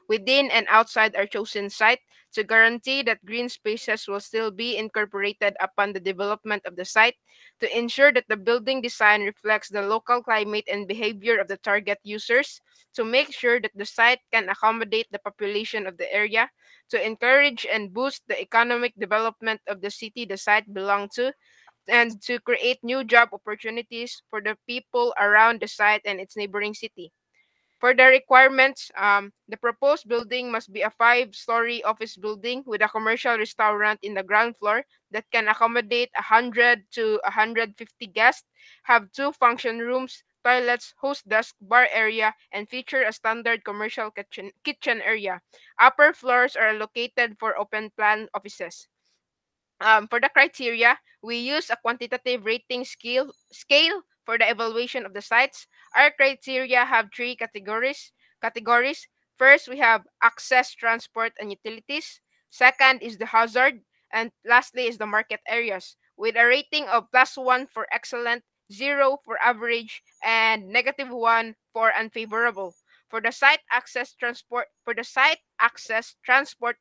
within and outside our chosen site to guarantee that green spaces will still be incorporated upon the development of the site, to ensure that the building design reflects the local climate and behavior of the target users, to make sure that the site can accommodate the population of the area, to encourage and boost the economic development of the city the site belongs to, and to create new job opportunities for the people around the site and its neighboring city. For the requirements, the proposed building must be a five-story office building with a commercial restaurant in the ground floor that can accommodate 100 to 150 guests, have two function rooms, toilets, host desk, bar area, and feature a standard commercial kitchen area. Upper floors are allocated for open plan offices. For the criteria, we use a quantitative rating scale for the evaluation of the sites. Our criteria have three categories. First, we have access, transport, and utilities. Second is the hazard, and lastly is the market areas, with a rating of +1 for excellent, 0 for average, and -1 for unfavorable. For the site access, transport,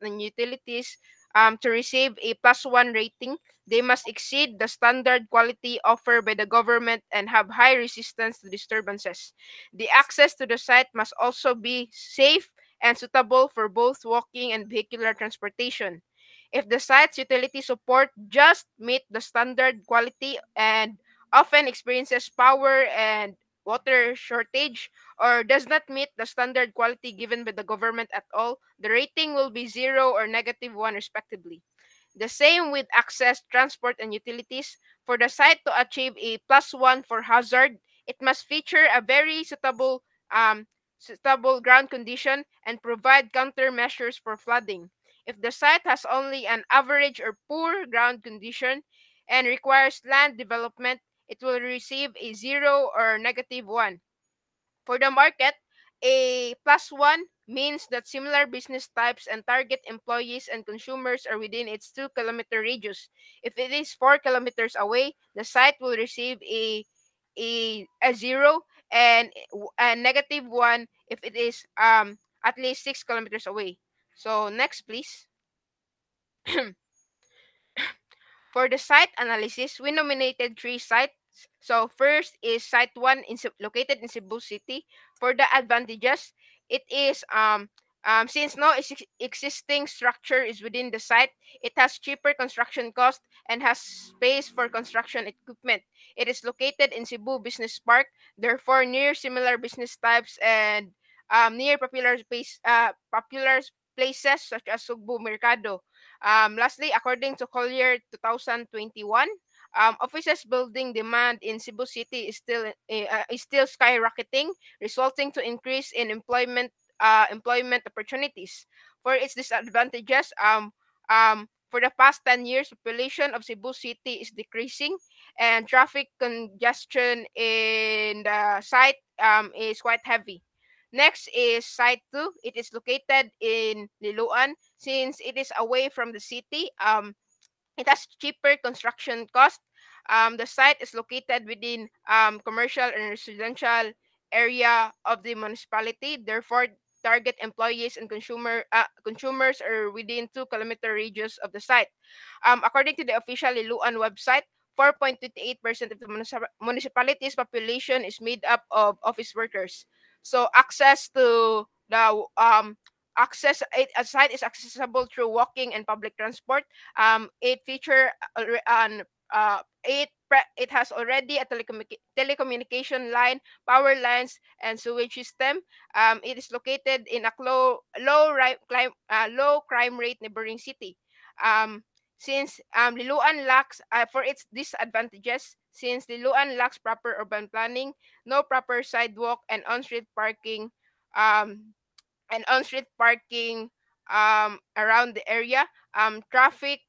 and utilities, to receive a +1 rating, they must exceed the standard quality offered by the government and have high resistance to disturbances. The access to the site must also be safe and suitable for both walking and vehicular transportation. If the site's utility support just meet the standard quality and often experiences power and water shortage, or does not meet the standard quality given by the government at all, the rating will be 0 or -1 respectively. The same with access, transport, and utilities. For the site to achieve a +1 for hazard, it must feature a very suitable ground condition and provide countermeasures for flooding. If the site has only an average or poor ground condition and requires land development, it will receive a 0 or -1. For the market, a +1 means that similar business types and target employees and consumers are within its 2-kilometer radius. If it is 4 kilometers away, the site will receive a 0 and a -1 if it is at least 6 kilometers away. So next, please. For the site analysis, we nominated three sites. So first is site one located in Cebu City. For the advantages, it is since no existing structure is within the site, it has cheaper construction cost and has space for construction equipment. It is located in Cebu Business Park, therefore near similar business types and near popular places such as Sugbo Mercado. Lastly, according to Collier 2021, offices building demand in Cebu City is still skyrocketing, resulting to increase in employment opportunities. For its disadvantages, for the past 10 years, population of Cebu City is decreasing, and traffic congestion in the site is quite heavy. Next is Site 2. It is located in Liloan. Since it is away from the city, it has cheaper construction cost. The site is located within commercial and residential area of the municipality. Therefore, target employees and consumers are within 2-kilometer radius of the site. According to the official Liloan website, 4.28% of the municipality's population is made up of office workers. So a site is accessible through walking and public transport. It feature on it has already a telecommunication line, power lines, and sewage system. It is located in a low crime rate neighboring city. Um, since Liloan lacks for its disadvantages, since Liloan lacks proper urban planning, no proper sidewalk um, and on-street parking around the area. Traffic,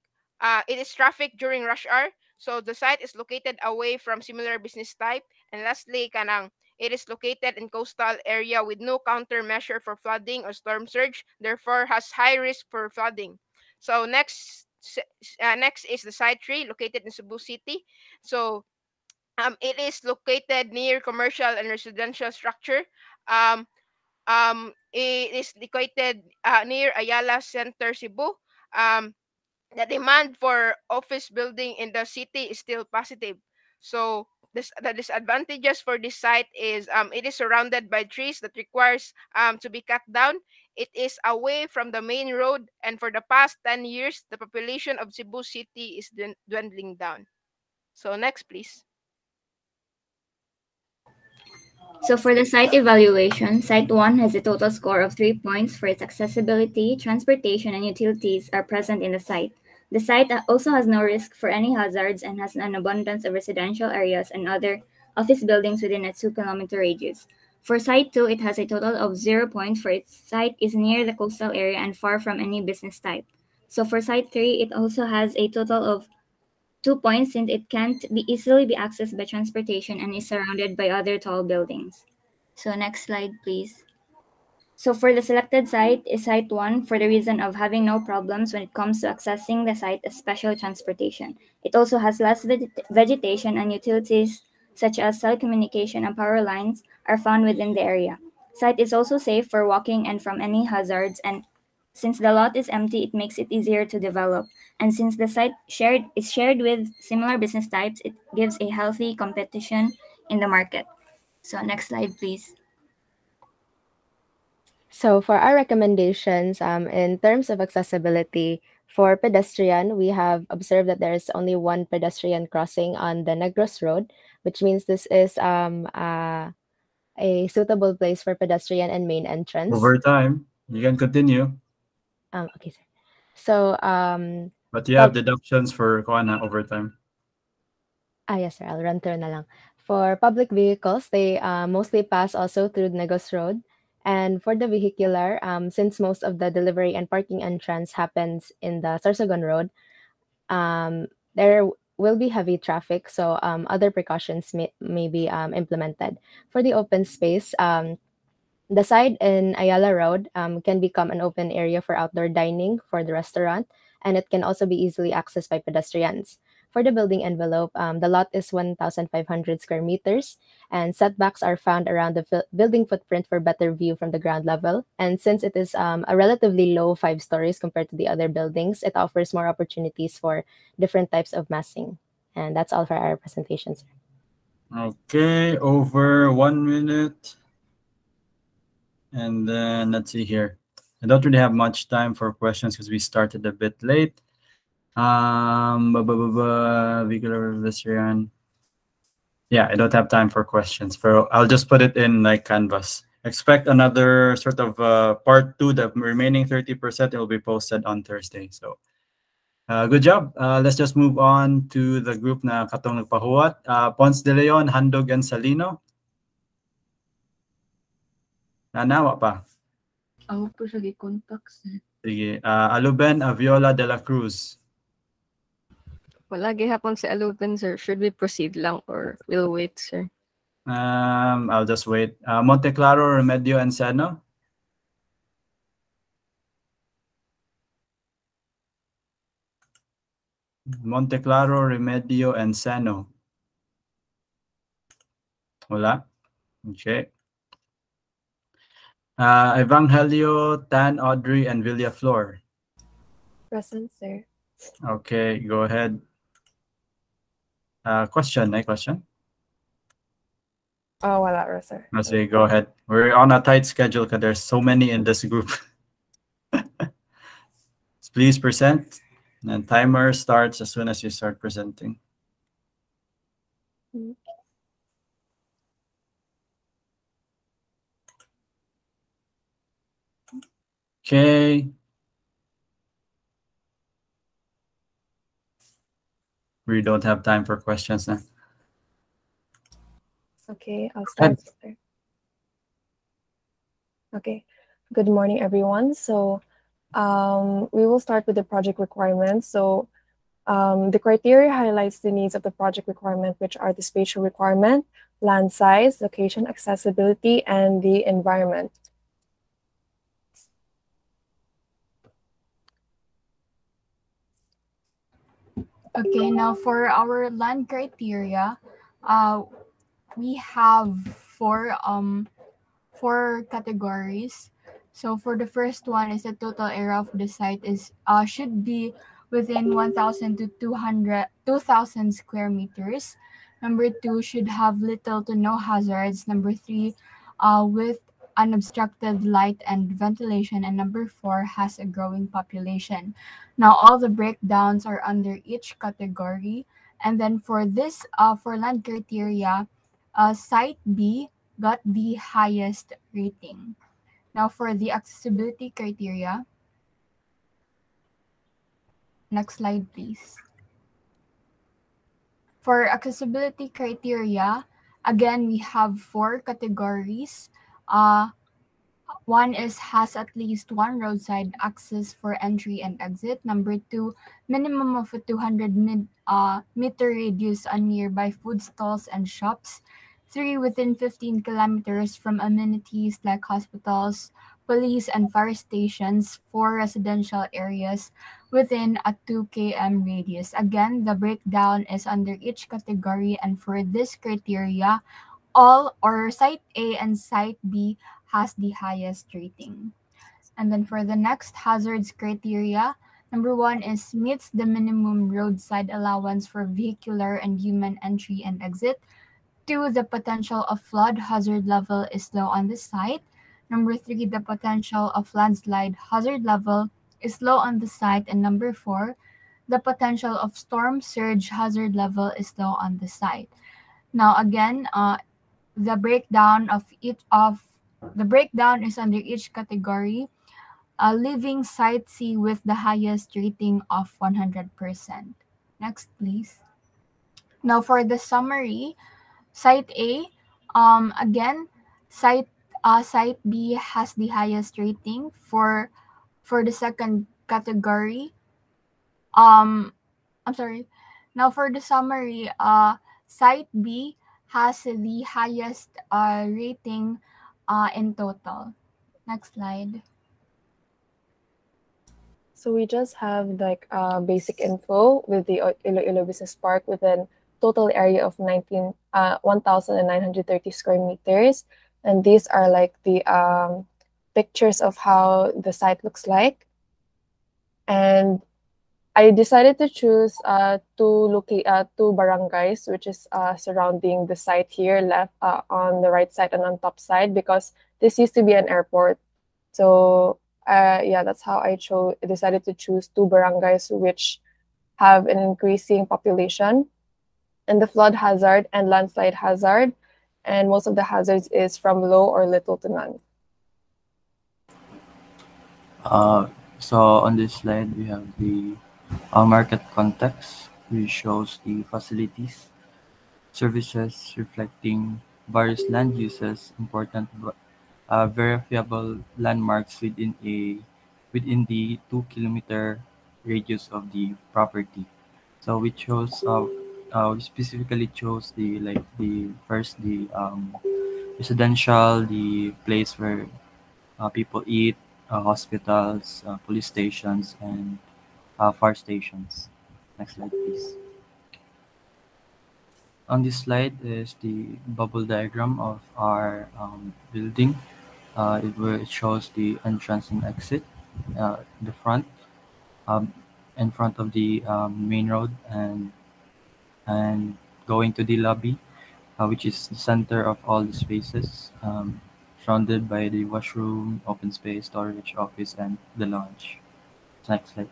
it is traffic during rush hour. So the site is located away from similar business type. And lastly, kanang it is located in coastal area with no countermeasure for flooding or storm surge, therefore has high risk for flooding. So next is the site 3 located in Cebu City. So it is located near commercial and residential structure. Um, it is located near Ayala Center, Cebu. The demand for office building in the city is still positive. So the disadvantages for this site is it is surrounded by trees that requires to be cut down. It is away from the main road, and for the past 10 years, the population of Cebu City is dwindling down. So next, please. So for the site evaluation, Site 1 has a total score of 3 points for its accessibility, transportation, and utilities are present in the site. The site also has no risk for any hazards and has an abundance of residential areas and other office buildings within a 2-kilometer radius. For Site 2, it has a total of 0 points for its site is near the coastal area and far from any business type. So for Site 3, it also has a total of 2 points since it can't be easily be accessed by transportation and is surrounded by other tall buildings. So next slide, please. So for the selected site is Site 1 for the reason of having no problems when it comes to accessing the site, especially transportation. It also has less vegetation and utilities such as telecommunication and power lines are found within the area. Site is also safe for walking and from any hazards, and since the lot is empty, it makes it easier to develop. And since the site is shared with similar business types, it gives a healthy competition in the market. So next slide, please. So for our recommendations, in terms of accessibility, for pedestrian, we have observed that there is only one pedestrian crossing on the Negros Road, which means this is a suitable place for pedestrian and main entrance. Overtime. You can continue. Okay, sir. So, but you have deductions for Kuana overtime. Yes, sir. I'll run through na lang. For public vehicles, they mostly pass also through Negros Road. And for the vehicular, since most of the delivery and parking entrance happens in the Sorsogon Road, there will be heavy traffic, so other precautions may be implemented. For the open space, the side in Ayala Road can become an open area for outdoor dining for the restaurant, and it can also be easily accessed by pedestrians. For the building envelope, the lot is 1,500 square meters, and setbacks are found around the building footprint for better view from the ground level. And since it is a relatively low 5 stories compared to the other buildings, it offers more opportunities for different types of massing. And that's all for our presentation, sir. Okay, over 1 minute. And then let's see here. I don't really have much time for questions because we started a bit late. Vehicular pedestrian. Yeah, I don't have time for questions. I'll just put it in like Canvas. Expect another sort of part 2, the remaining 30%, it will be posted on Thursday. So good job. Let's just move on to the group na katong nagpahuwat. Ponce de Leon, Handog, and Salino. Nanawa pa. Ako po siya gi-contact, sir. Sige. Aluben, Aviola de la Cruz. Wala gihapon si Aluben, sir. Should we proceed lang or we'll wait, sir? I'll just wait. Monteclaro, Remedio, and Seno. Monteclaro, Remedio, and Seno. Wala? Okay. Evangelio, Tan, Audrey, and Villaflor. Present, sir. Okay, go ahead. Question. Oh, wala, sir. Okay, go ahead. We're on a tight schedule because there's so many in this group. Please present. And timer starts as soon as you start presenting. Okay. We don't have time for questions now. Okay, I'll start. Okay, good morning, everyone. So we will start with the project requirements. So the criteria highlights the needs of the project requirement, which are the spatial requirement, land size, location, accessibility, and the environment. Okay, now for our land criteria, we have four 4 categories. So for the first one is the total area of the site is should be within 1,000 to 2,000 square meters. Number 2 should have little to no hazards. Number 3, with unobstructed light and ventilation. And number 4 has a growing population. Now all the breakdowns are under each category. And then for this, for land criteria, Site B got the highest rating. Now for the accessibility criteria, next slide please. For accessibility criteria, again, we have 4 categories. One is has at least one roadside access for entry and exit. Number 2, minimum of a 200 meter radius on nearby food stalls and shops. 3, within 15 kilometers from amenities like hospitals, police and fire stations. 4, residential areas within a 2 km radius. Again, the breakdown is under each category, and for this criteria, all or Site A and Site B has the highest rating. And then for the next hazards criteria, number 1 is meets the minimum roadside allowance for vehicular and human entry and exit. 2, the potential of flood hazard level is low on the site. Number 3, the potential of landslide hazard level is low on the site. And number 4, the potential of storm surge hazard level is low on the site. Now again, the breakdown is under each category, leaving Site C with the highest rating of 100%. Next, please. Now for the summary, Site A, again, Site B has the highest rating. For the second category, I'm sorry. Now for the summary, Site B has the highest rating in total. Next slide. So we just have like basic info with the Iloilo Business Park with an total area of 1,930 square meters. And these are like the pictures of how the site looks like. And I decided to choose two barangays, which is surrounding the site here, left on the right side and on top side, because this used to be an airport. So yeah, that's how I decided to choose 2 barangays which have an increasing population, and the flood hazard and landslide hazard, and most of the hazards is from low or little to none. So on this slide, we have the market context, which shows the facilities, services reflecting various land uses, important verifiable landmarks within the 2-kilometer radius of the property. So we specifically chose the residential, the place where people eat, hospitals, police stations, and fire stations. Next slide, please. On this slide is the bubble diagram of our building. It shows the entrance and exit, the front, in front of the main road, and going to the lobby, which is the center of all the spaces, surrounded by the washroom, open space, storage, office, and the lounge. Next slide.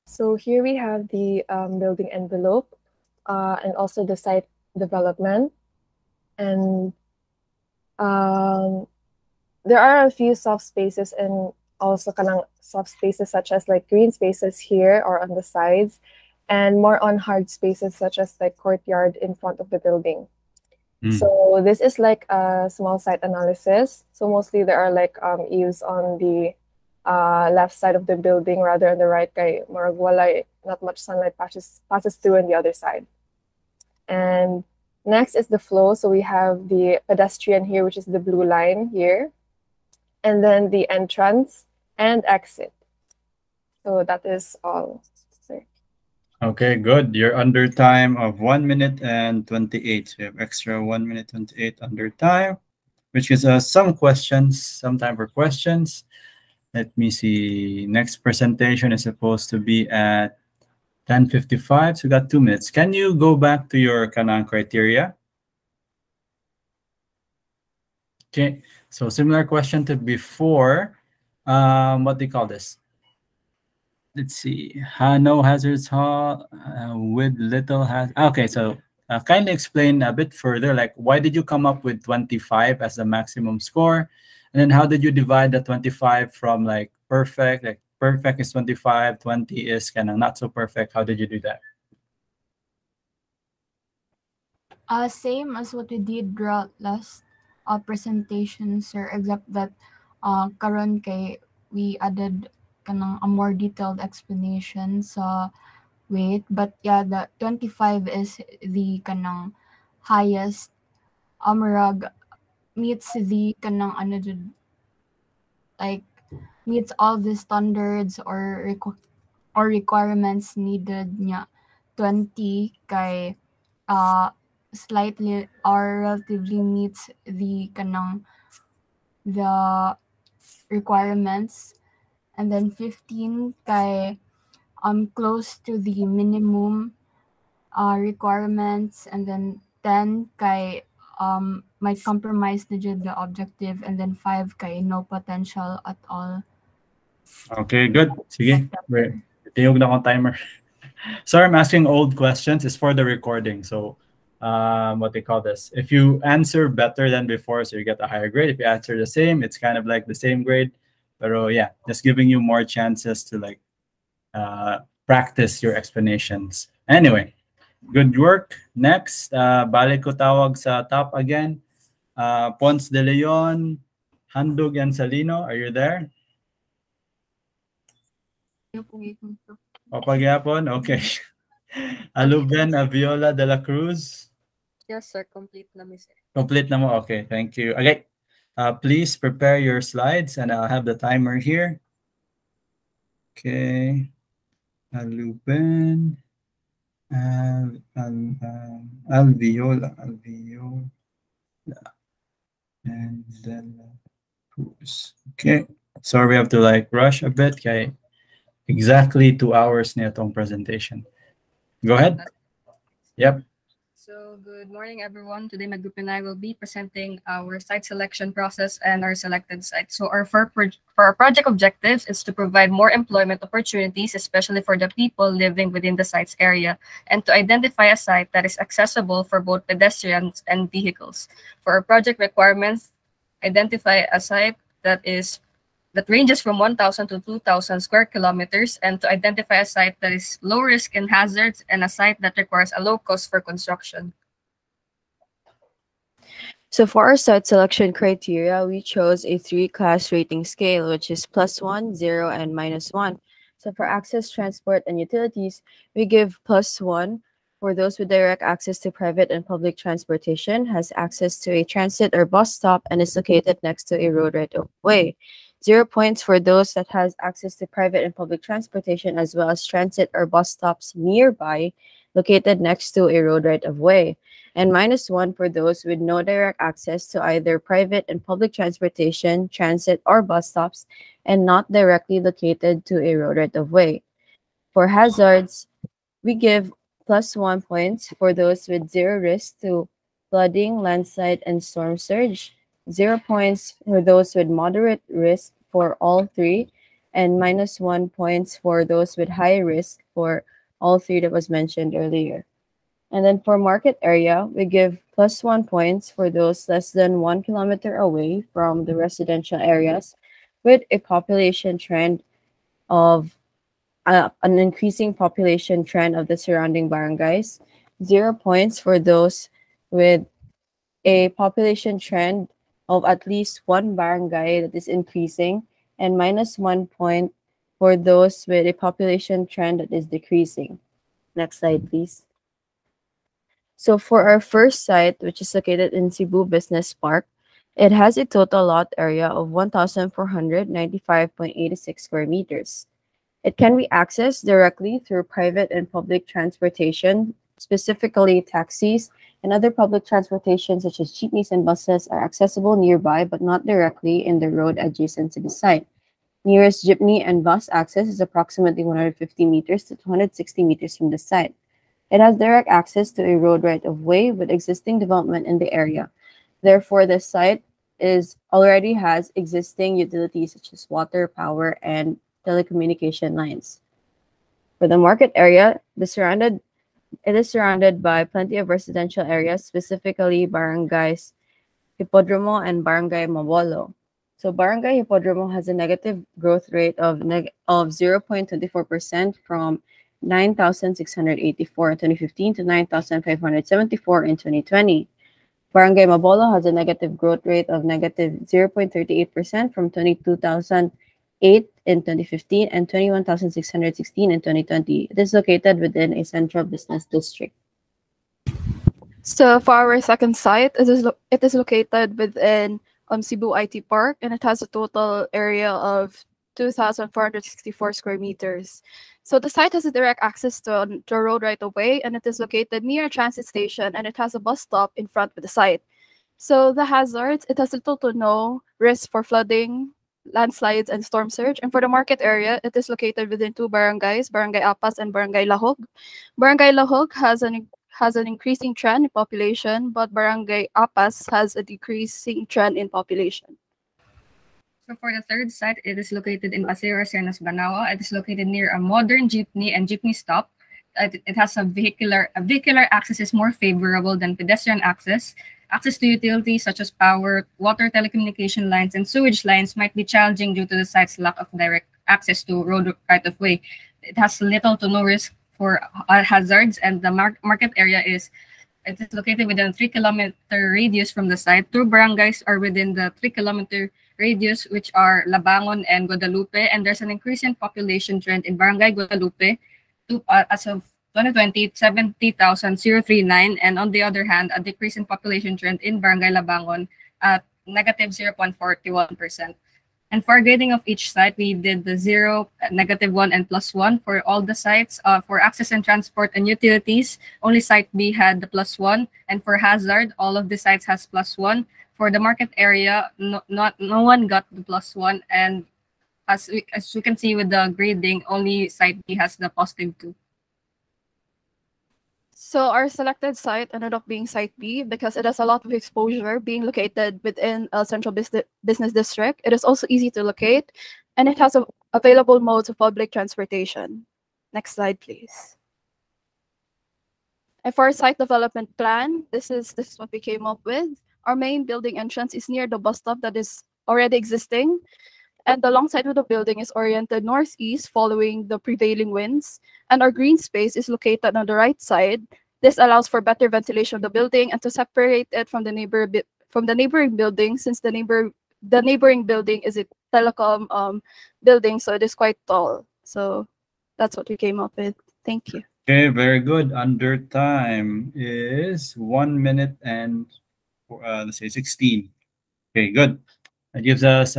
So here we have the building envelope and also the site development. And there are a few soft spaces and also soft spaces such as like green spaces here or on the sides, and more on hard spaces such as like courtyard in front of the building. So this is like a small site analysis. So mostly there are like eaves on the left side of the building rather on the right, kay marag walay, not much sunlight passes through on the other side. And next is the flow. So we have the pedestrian here, which is the blue line here, and then the entrance and exit. So that is all. Sorry. Okay, good. You're under time of 1 minute and 28. So you have extra 1 minute 28 under time, which gives us some questions, some time for questions. Let me see. Next presentation is supposed to be at 10:55. So we got 2 minutes. Can you go back to your Kanang criteria? Okay. So similar question to before. What do you call this? Let's see. No hazards with little hazard. Okay, so kindly explain a bit further, like why did you come up with 25 as the maximum score? And then how did you divide the 25 from like perfect? Like perfect is 25, 20 is kind of not so perfect. How did you do that? Same as what we did last presentation, sir, except that karon kay we added kanang a more detailed explanation sa weight. But yeah, the 25 is the kanang highest murag meets the kanang ano jud, like meets all the standards or requirements needed niya. 20 kay slightly or relatively meets the kanang the requirements, and then 15 kay close to the minimum requirements, and then 10 kay might compromise na jud the objective, and then 5 kay no potential at all. Okay, good. Sige. Tiyog na akong timer. Sorry, I'm asking old questions. It's for the recording. So, what they call this? If you answer better than before, so you get a higher grade. If you answer the same, it's kind of like the same grade. Pero yeah, just giving you more chances to like practice your explanations. Anyway, good work. Next, balik ko tawag sa top again. Ponce de Leon, Handog and Salino, are you there? Papagyapon, okay. Aluben Aviola de la Cruz. Yes, sir. Complete na mi, sir. Complete na mo? Okay, thank you. Okay, please prepare your slides and I'll have the timer here. Okay. Aluben. Alviola. And then Cruz. Okay. Sorry, we have to like rush a bit. Okay. Exactly 2 hours na itong presentation. Go ahead. Yep. So, good morning, everyone. Today, my group and I will be presenting our site selection process and our selected site. So, for our project objectives is to provide more employment opportunities, especially for the people living within the site's area, and to identify a site that is accessible for both pedestrians and vehicles. For our project requirements, identify a site that ranges from 1,000 to 2,000 square kilometers, and to identify a site that is low risk in hazards and a site that requires a low cost for construction. So for our site selection criteria, we chose a 3-class rating scale, which is +1, 0, and -1. So for access, transport, and utilities, we give +1 for those with direct access to private and public transportation, has access to a transit or bus stop, and is located next to a road right of way. 0 points for those that has access to private and public transportation as well as transit or bus stops nearby located next to a road right of way. And -1 for those with no direct access to either private and public transportation, transit, or bus stops and not directly located to a road right of way. For hazards, we give +1 points for those with 0 risk to flooding, landslide, and storm surge. 0 points for those with moderate risk for all 3, and -1 points for those with high risk for all 3 that was mentioned earlier. And then for market area, we give +1 points for those less than 1 kilometer away from the residential areas with a population trend of an increasing population trend of the surrounding barangays. 0 points for those with a population trend of at least 1 barangay that is increasing, and -1 point for those with a population trend that is decreasing. Next slide, please. So for our first site, which is located in Cebu Business Park, it has a total lot area of 1,495.86 square meters. It can be accessed directly through private and public transportation, specifically taxis, and other public transportation such as jeepneys and buses are accessible nearby but not directly in the road adjacent to the site. Nearest jeepney and bus access is approximately 150 meters to 260 meters from the site. It has direct access to a road right-of-way with existing development in the area. Therefore, the site already has existing utilities such as water, power, and telecommunication lines. For the market area, it is surrounded by plenty of residential areas, specifically barangays Hipodromo and Barangay Mabolo. So Barangay Hipodromo has a negative growth rate of 0.24% from 9,684 in 2015 to 9,574 in 2020. Barangay Mabolo has a negative growth rate of negative 0.38% from 22,008 in 2015 and 21,616 in 2020. It is located within a central business district. So for our second site, it is located within Cebu IT Park, and it has a total area of 2,464 square meters. So the site has a direct access to a road right away, and it is located near a transit station, and it has a bus stop in front of the site. So the hazards, it has little to no risk for flooding, landslides, and storm surge. And for the market area, it is located within two barangays, Barangay Apas and Barangay Lahog. Barangay Lahog has an increasing trend in population, but Barangay Apas has a decreasing trend in population. So for the third site, it is located in Paseo Sernas, Banawa. It is located near a modern jeepney and jeepney stop. It has a vehicular access is more favorable than pedestrian access. Access to utilities such as power, water, telecommunication lines, and sewage lines might be challenging due to the site's lack of direct access to road right-of-way. It has little to no risk for hazards, and the market area is located within a 3-kilometer radius from the site. Two barangays are within the 3-kilometer radius, which are Labangon and Guadalupe, and there's an increase in population trend in Barangay Guadalupe as of 2020, 70,039, and on the other hand, a decrease in population trend in Barangay Labangon at negative 0.41%. And for grading of each site, we did the 0, -1, and +1 for all the sites. For access and transport and utilities, only site B had the +1, and for hazard, all of the sites has +1. For the market area, no one got the +1, and as we can see with the grading, only site B has the +2. So our selected site ended up being site B because it has a lot of exposure, being located within a central business district. It is also easy to locate, and it has available modes of public transportation. Next slide, please. And for our site development plan, this is what we came up with. Our main building entrance is near the bus stop that is already existing, and the long side of the building is oriented northeast following the prevailing winds, and our green space is located on the right side. This allows for better ventilation of the building and to separate it from the neighboring building, since the neighboring building is a telecom building, so it is quite tall. So that's what we came up with. Thank you. Okay, very good. Under time is 1 minute and let's say 16. Okay, good. That gives us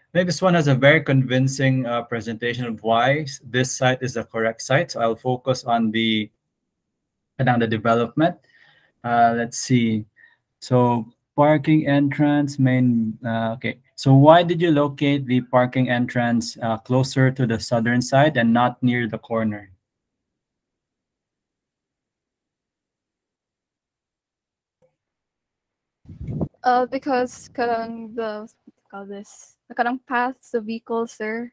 I think this one has a very convincing presentation of why this site is the correct site. So I'll focus on the development. Let's see. So parking entrance main. Okay. So why did you locate the parking entrance closer to the southern side and not near the corner? Because karang path sa vehicles, sir,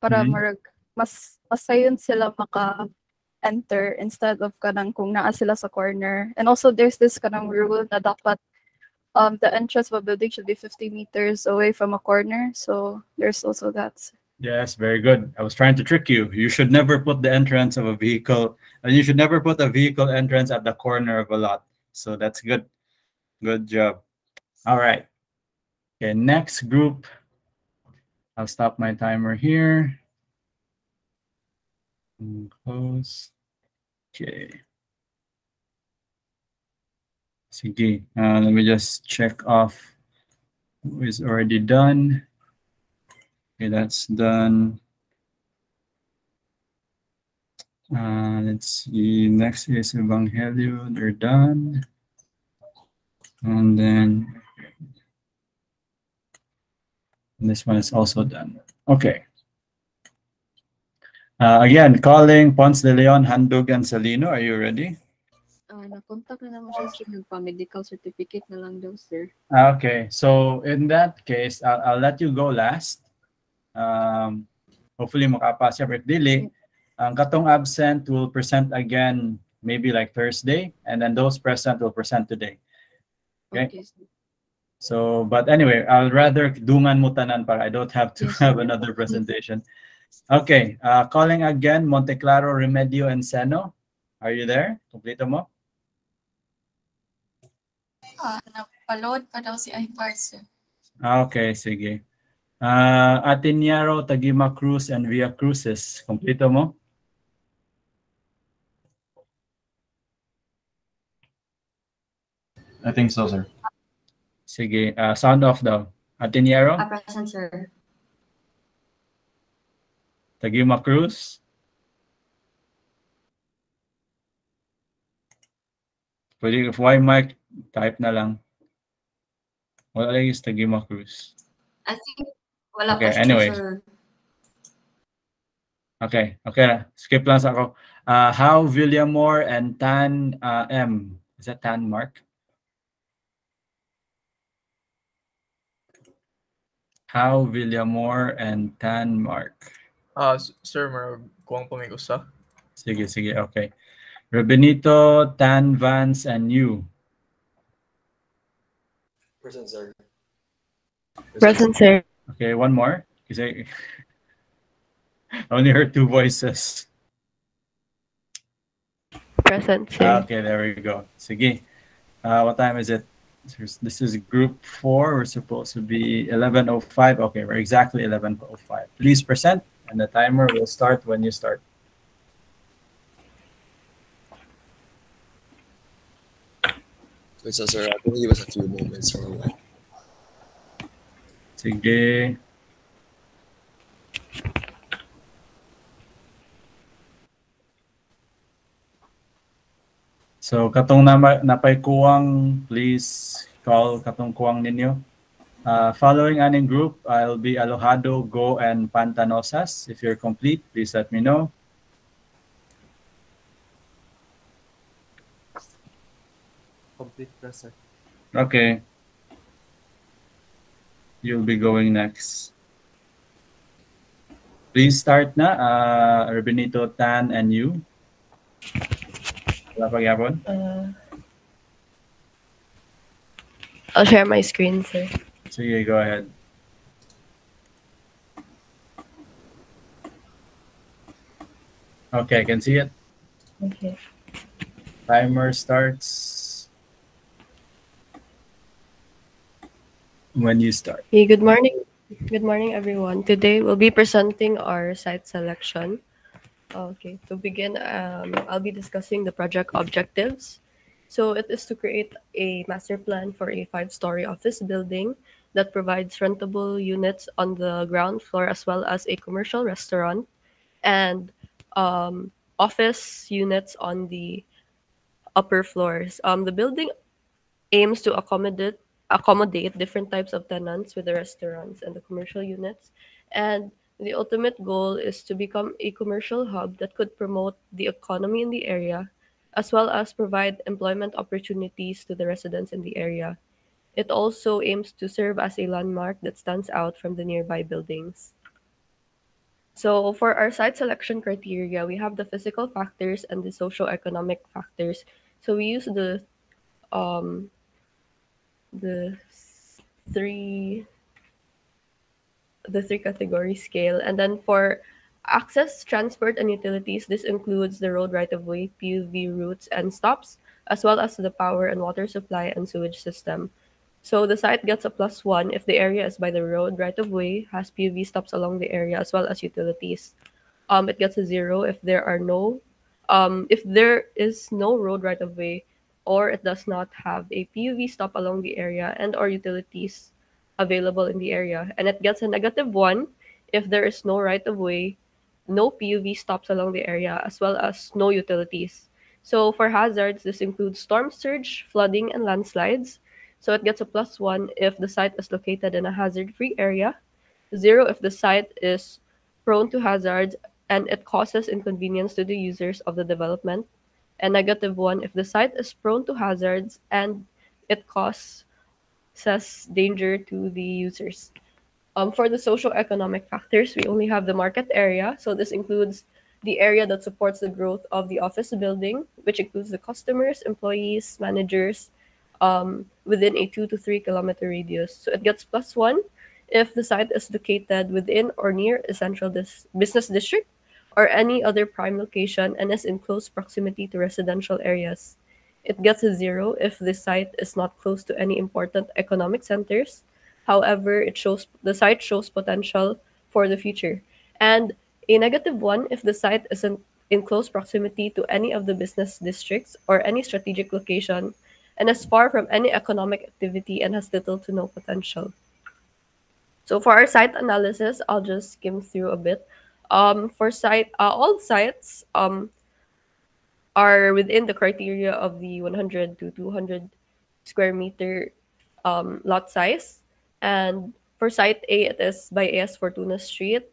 para mas sayon sila maka-enter instead of kung naa sila sa corner. And also there's this rule na dapat the entrance of a building should be 50 meters away from a corner. So there's also that. Yes, very good. I was trying to trick you. You should never put the entrance of a vehicle, and you should never put a vehicle entrance at the corner of a lot. So that's good. Good job. All right. Okay, next group. I'll stop my timer here. And close. Okay. Sige. Let me just check off who is already done. Okay, that's done. Let's see. Next is Evangelio. They're done. And then this one is also done. Okay. Again, calling Ponce de Leon, Handog, and Salino. Are you ready? Na-contact na naman siya, sir. Nagpa-medical certificate na lang daw, sir. Okay. So in that case, I'll let you go last. Hopefully makapasa. But dili, ang katong absent will present again maybe like Thursday, and then those present will present today. Okay. So, but anyway, I'll rather dungan mo tanan para I don't have to have another presentation. Okay, calling again Monte Claro, Remedio, and Seno. Are you there? Kompleto mo? Napaload pa daw si iPart, sir. Okay, sige. Atiniaro, Tagima Cruz, and Via Cruces. Kompleto mo? I think so, sir. Sige, sound off daw. Atiniaro? Present, sir. Tagima Cruz? Pwede, if why mic, type na lang. Wala yung Tagima Cruz. I think wala Okay, question, anyway. sir. Okay, okay. Skip lang sa ako. How Villamor and Tan M. Is that Tan Mark? How Villamor and Tan Mark. Sir, kuwang pamigusa. Sige, sige, okay. Rubenito, Tan Vance, and you. Present, sir. Present, sir. Okay, one more. Kasi I only heard two voices. Present, sir. Okay, there we go. Sige. What time is it? This is group 4. We're supposed to be 11:05. Okay, we're exactly 11:05. Please present, and the timer will start when you start. So, sir, I think give us a few moments or what. Sige. So katong napay kuwang, please call katong kuwang ninyo. Following aning group, I'll be Alojado, Go, and Pantanosas. If you're complete, please let me know. Complete present. Okay. You'll be going next. Please start na, Benito, Tan, and you. Wala pa gyapon? I'll share my screen, sir. Sige, go ahead. Okay, I can see it. Okay. Timer starts when you start. Hey, good morning. Good morning, everyone. Today we'll be presenting our site selection. Okay, to begin, I'll be discussing the project objectives. So it is to create a master plan for a 5-story office building that provides rentable units on the ground floor as well as a commercial restaurant and office units on the upper floors. The building aims to accommodate different types of tenants with the restaurants and the commercial units. And the ultimate goal is to become a commercial hub that could promote the economy in the area, as well as provide employment opportunities to the residents in the area. It also aims to serve as a landmark that stands out from the nearby buildings. So for our site selection criteria, we have the physical factors and the socio-economic factors. So we use the three category scale. And then for access, transport, and utilities, this includes the road right-of-way, PUV routes, and stops, as well as the power and water supply and sewage system. So the site gets a +1 if the area is by the road right-of-way, has PUV stops along the area, as well as utilities. It gets a 0 if there is no road right-of-way, or it does not have a PUV stop along the area and or utilities available in the area. And it gets a -1 if there is no right-of-way no PUV stops along the area, as well as no utilities. So for hazards, this includes storm surge, flooding, and landslides. So it gets a +1 if the site is located in a hazard-free area, 0 if the site is prone to hazards and it causes inconvenience to the users of the development, and -1 if the site is prone to hazards and it causes danger to the users. For the socio-economic factors, we only have the market area. So this includes the area that supports the growth of the office building, which includes the customers, employees, managers, within a 2 to 3 kilometer radius. So it gets +1 if the site is located within or near a central business district or any other prime location and is in close proximity to residential areas. It gets a 0 if the site is not close to any important economic centers. However, the site shows potential for the future. And a -1 if the site isn't in close proximity to any of the business districts or any strategic location and is far from any economic activity and has little to no potential. So for our site analysis, I'll just skim through a bit. For all sites are within the criteria of the 100 to 200 square meter lot size. And for Site A, it is by AS Fortuna Street.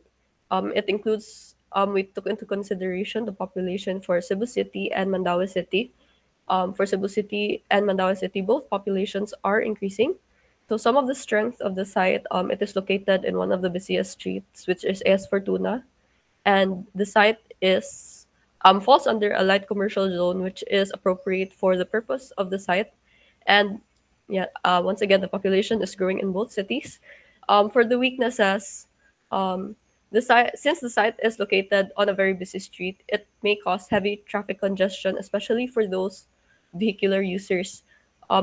It includes, we took into consideration the population for Cebu City and Mandaue City. For Cebu City and Mandaue City, both populations are increasing. So some of the strength of the site, it is located in one of the busiest streets, which is AS Fortuna. And the site is falls under a light commercial zone, which is appropriate for the purpose of the site. And yeah, once again, the population is growing in both cities. For the weaknesses, since the site is located on a very busy street, it may cause heavy traffic congestion, especially for those vehicular users.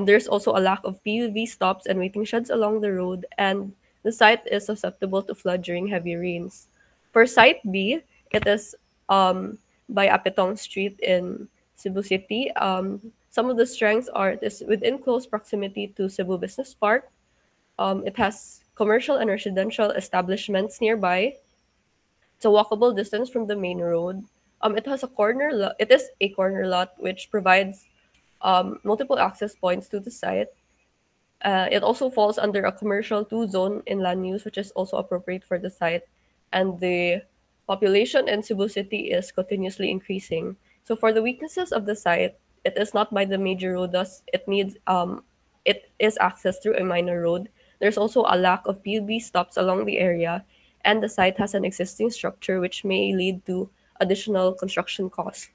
There's also a lack of PUV stops and waiting sheds along the road, and the site is susceptible to flood during heavy rains. For Site B, it is by Apetong Street in Cebu City. Some of the strengths are it is within close proximity to Cebu Business Park. It has commercial and residential establishments nearby. It's a walkable distance from the main road. It has a it is a corner lot which provides multiple access points to the site. It also falls under a commercial 2 zone in land use, which is also appropriate for the site. And the population in Cebu City is continuously increasing. So for the weaknesses of the site, it is not by the major road, thus it needs it is accessed through a minor road. There's also a lack of PUV stops along the area, and the site has an existing structure which may lead to additional construction costs.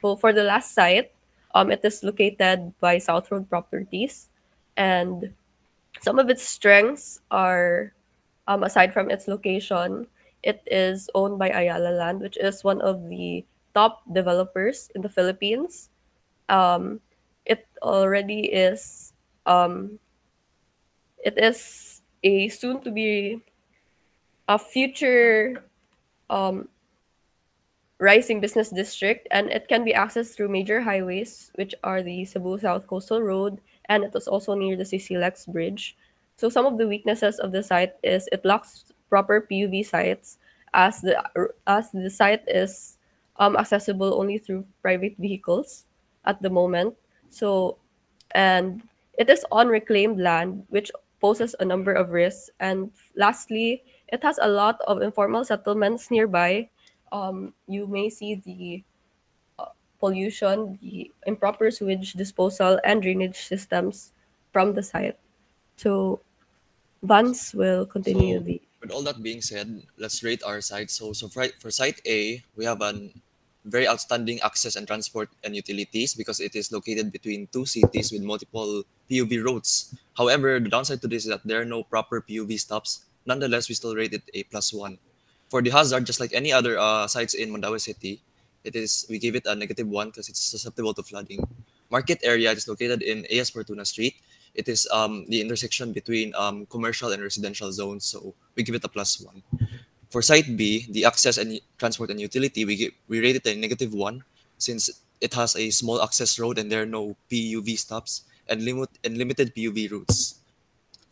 So for the last site, it is located by South Road Properties, and some of its strengths are, aside from its location, it is owned by Ayala Land, which is one of the top developers in the Philippines. It already is it is a soon to be a future rising business district, and it can be accessed through major highways, which are the Cebu South Coastal Road, and it is also near the CCLEX Bridge. So some of the weaknesses of the site is it lacks proper PUV sites, as the site is accessible only through private vehicles at the moment. So, and it is on reclaimed land, which poses a number of risks. And lastly, it has a lot of informal settlements nearby. You may see the pollution, the improper sewage disposal, and drainage systems from the site. So, Vance will continue So, the. with all that being said, let's rate our site. So for Site A, we have an very outstanding access and transport and utilities because it is located between 2 cities with multiple PUV roads. However, the downside to this is that there are no proper PUV stops. Nonetheless, we still rate it a +1. For the hazard, just like any other sites in Mandaue City, we give it a -1 because it's susceptible to flooding. Market area is located in AS Fortuna Street. It is the intersection between commercial and residential zones, so we give it a +1. For Site B, the access and transport and utility, we rate it a -1 since it has a small access road and there are no PUV stops and limited PUV routes.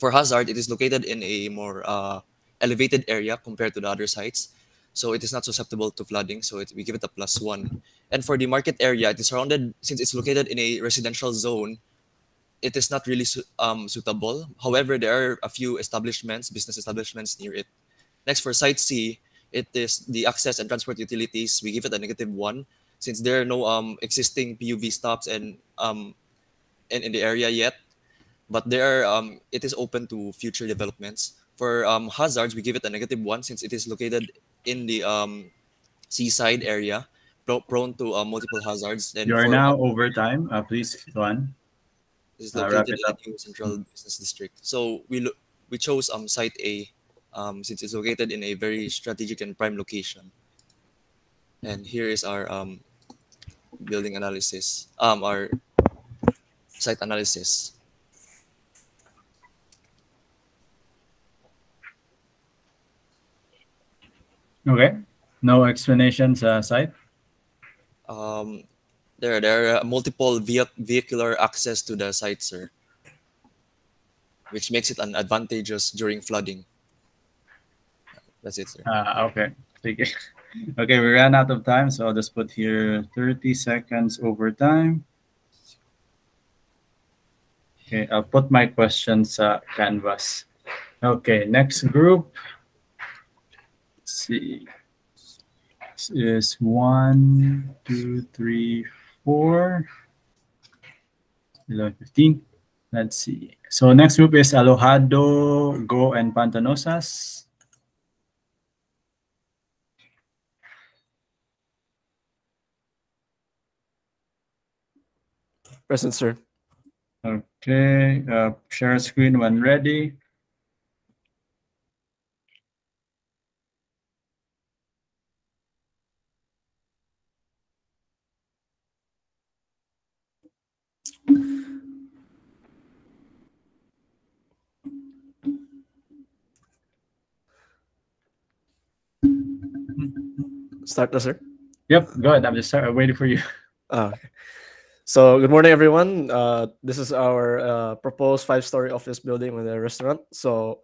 For hazard, it is located in a more elevated area compared to the other sites. so it is not susceptible to flooding. So we give it a +1. And for the market area, it is surrounded, since it's located in a residential zone, it is not really suitable. However, there are a few business establishments near it. Next, for site C, it is the access and transport utilities. We give it a -1, since there are no existing PUV stops and in the area yet. But there are it is open to future developments. For hazards, we give it a -1, since it is located in the seaside area, prone to multiple hazards. Then You are for now over time. Please, Juan. it is wrap located it in up. a new central business district. So we chose site A since it's located in a very strategic and prime location. And here is our building analysis, our site analysis. Okay. No explanations, site? There are multiple vehicular access to the site, sir, which makes it advantageous during flooding. That's it, sir. Okay. Take it. Okay, we ran out of time, so I'll just put here 30 seconds over time. Okay, I'll put my questions canvas. Okay, next group. Let's see. This is 1, 2, 3, 4. 11, 15. Let's see. So next group is Alojado, Go, and Pantanosas. Present, sir. Okay, share screen when ready. Start na, sir? Yep, go ahead. I'm just waiting for you. Okay. So, good morning, everyone. This is our proposed 5-story office building with a restaurant. So,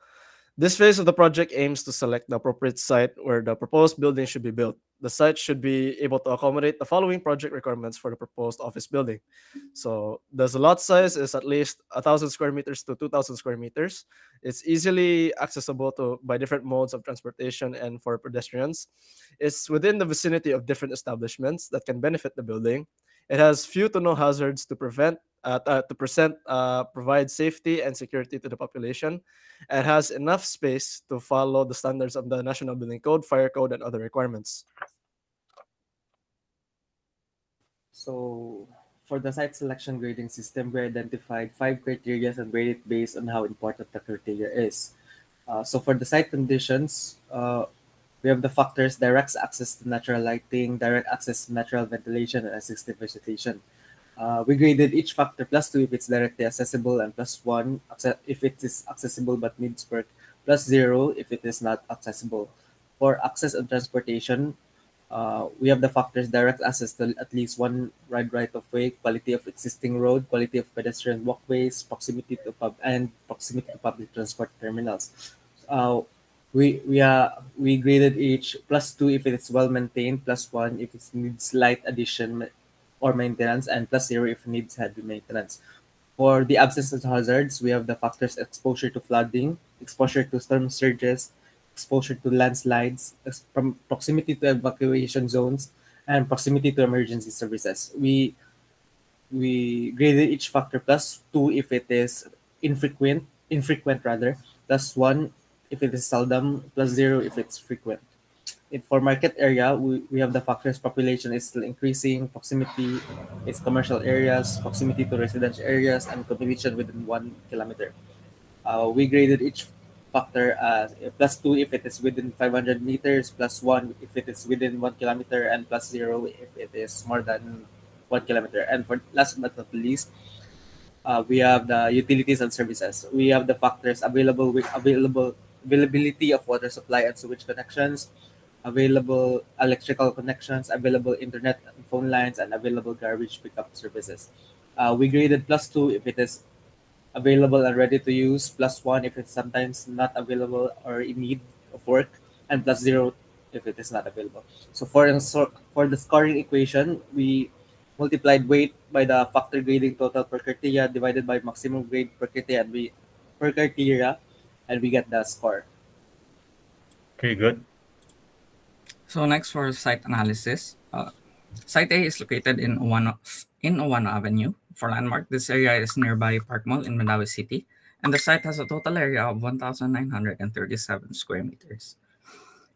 this phase of the project aims to select the appropriate site where the proposed building should be built. The site should be able to accommodate the following project requirements for the proposed office building. So, the lot size is at least 1,000 square meters to 2,000 square meters. It's easily accessible by different modes of transportation and for pedestrians. It's within the vicinity of different establishments that can benefit the building. It has few to no hazards to provide safety and security to the population, and has enough space to follow the standards of the National Building Code, Fire Code, and other requirements. So, for the site selection grading system, we identified 5 criteria and graded based on how important the criteria is. So, for the site conditions, we have the factors: direct access to natural lighting, direct access to natural ventilation, and assisted vegetation. We graded each factor +2 if it's directly accessible, and +1 if it is accessible but needs work, +0 if it is not accessible. For access and transportation, we have the factors: direct access to at least one right of way, quality of existing road, quality of pedestrian walkways, proximity to public transport terminals. We graded each +2 if it is well maintained, +1 if it needs slight addition or maintenance, and +0 if it needs heavy maintenance. For the absence of hazards, we have the factors: exposure to flooding, exposure to storm surges, exposure to landslides, proximity to evacuation zones, and proximity to emergency services. We graded each factor +2 if it is infrequent rather, +1 if it is seldom, +0 if it's frequent. For market area, we have the factors: population is still increasing, proximity is commercial areas, proximity to residential areas, and competition within 1 kilometer. We graded each factor as +2 if it is within 500 meters, +1 if it is within 1 kilometer, and +0 if it is more than 1 kilometer. And for last but not least, we have the utilities and services. We have the factors: availability of water supply and sewage connections, available electrical connections, available internet and phone lines, and available garbage pickup services. We graded +2 if it is available and ready to use, +1 if it's sometimes not available or in need of work, and +0 if it is not available. So for the scoring equation, we multiplied weight by the factor grading total per criteria divided by maximum grade per criteria, and we get the score. Okay, good. So next for site analysis, Site A is located in Owano Avenue. For landmark, this area is nearby Park Mall in Mandawi City, and the site has a total area of 1,937 square meters.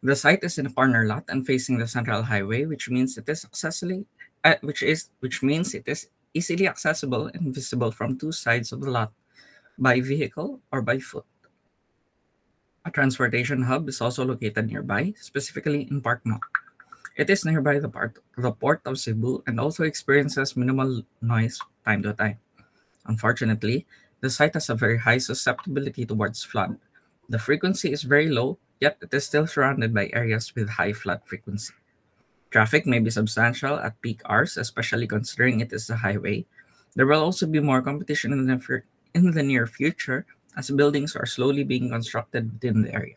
The site is in a corner lot and facing the central highway, which means it is easily accessible and visible from two sides of the lot, by vehicle or by foot. A transportation hub is also located nearby, specifically in Park Mall. It is nearby the port of Cebu and also experiences minimal noise time to time. Unfortunately, the site has a very high susceptibility towards flood. The frequency is very low, yet it is still surrounded by areas with high flood frequency. Traffic may be substantial at peak hours, especially considering it is a highway. There will also be more competition in the near future as buildings are slowly being constructed within the area.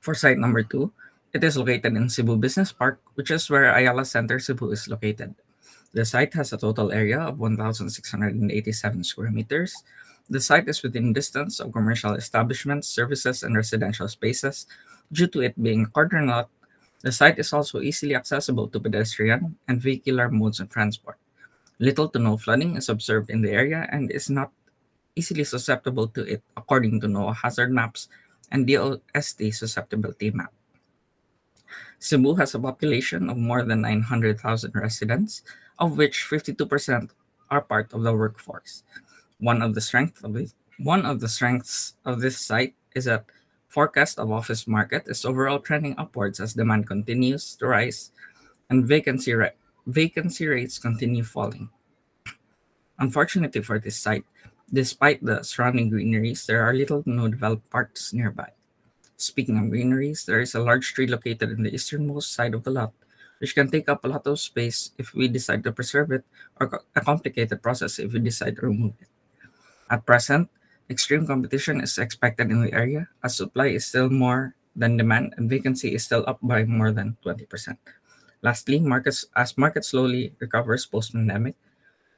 For site number 2, it is located in Cebu Business Park, which is where Ayala Center Cebu is located. The site has a total area of 1,687 square meters. The site is within distance of commercial establishments, services, and residential spaces. Due to it being a corner lot, the site is also easily accessible to pedestrian and vehicular modes of transport. Little to no flooding is observed in the area and is not easily susceptible to it according to NOAA hazard maps and DOST susceptibility map. Cebu has a population of more than 900,000 residents, of which 52% are part of the workforce. One of the strengths of this site is that forecast of office market is overall trending upwards as demand continues to rise and vacancy rates continue falling. Unfortunately for this site, despite the surrounding greeneries, there are little to no developed parks nearby. Speaking of greeneries, there is a large tree located in the easternmost side of the lot, which can take up a lot of space if we decide to preserve it, or a complicated process if we decide to remove it. At present, extreme competition is expected in the area as supply is still more than demand and vacancy is still up by more than 20%. Lastly, as market slowly recovers post-pandemic,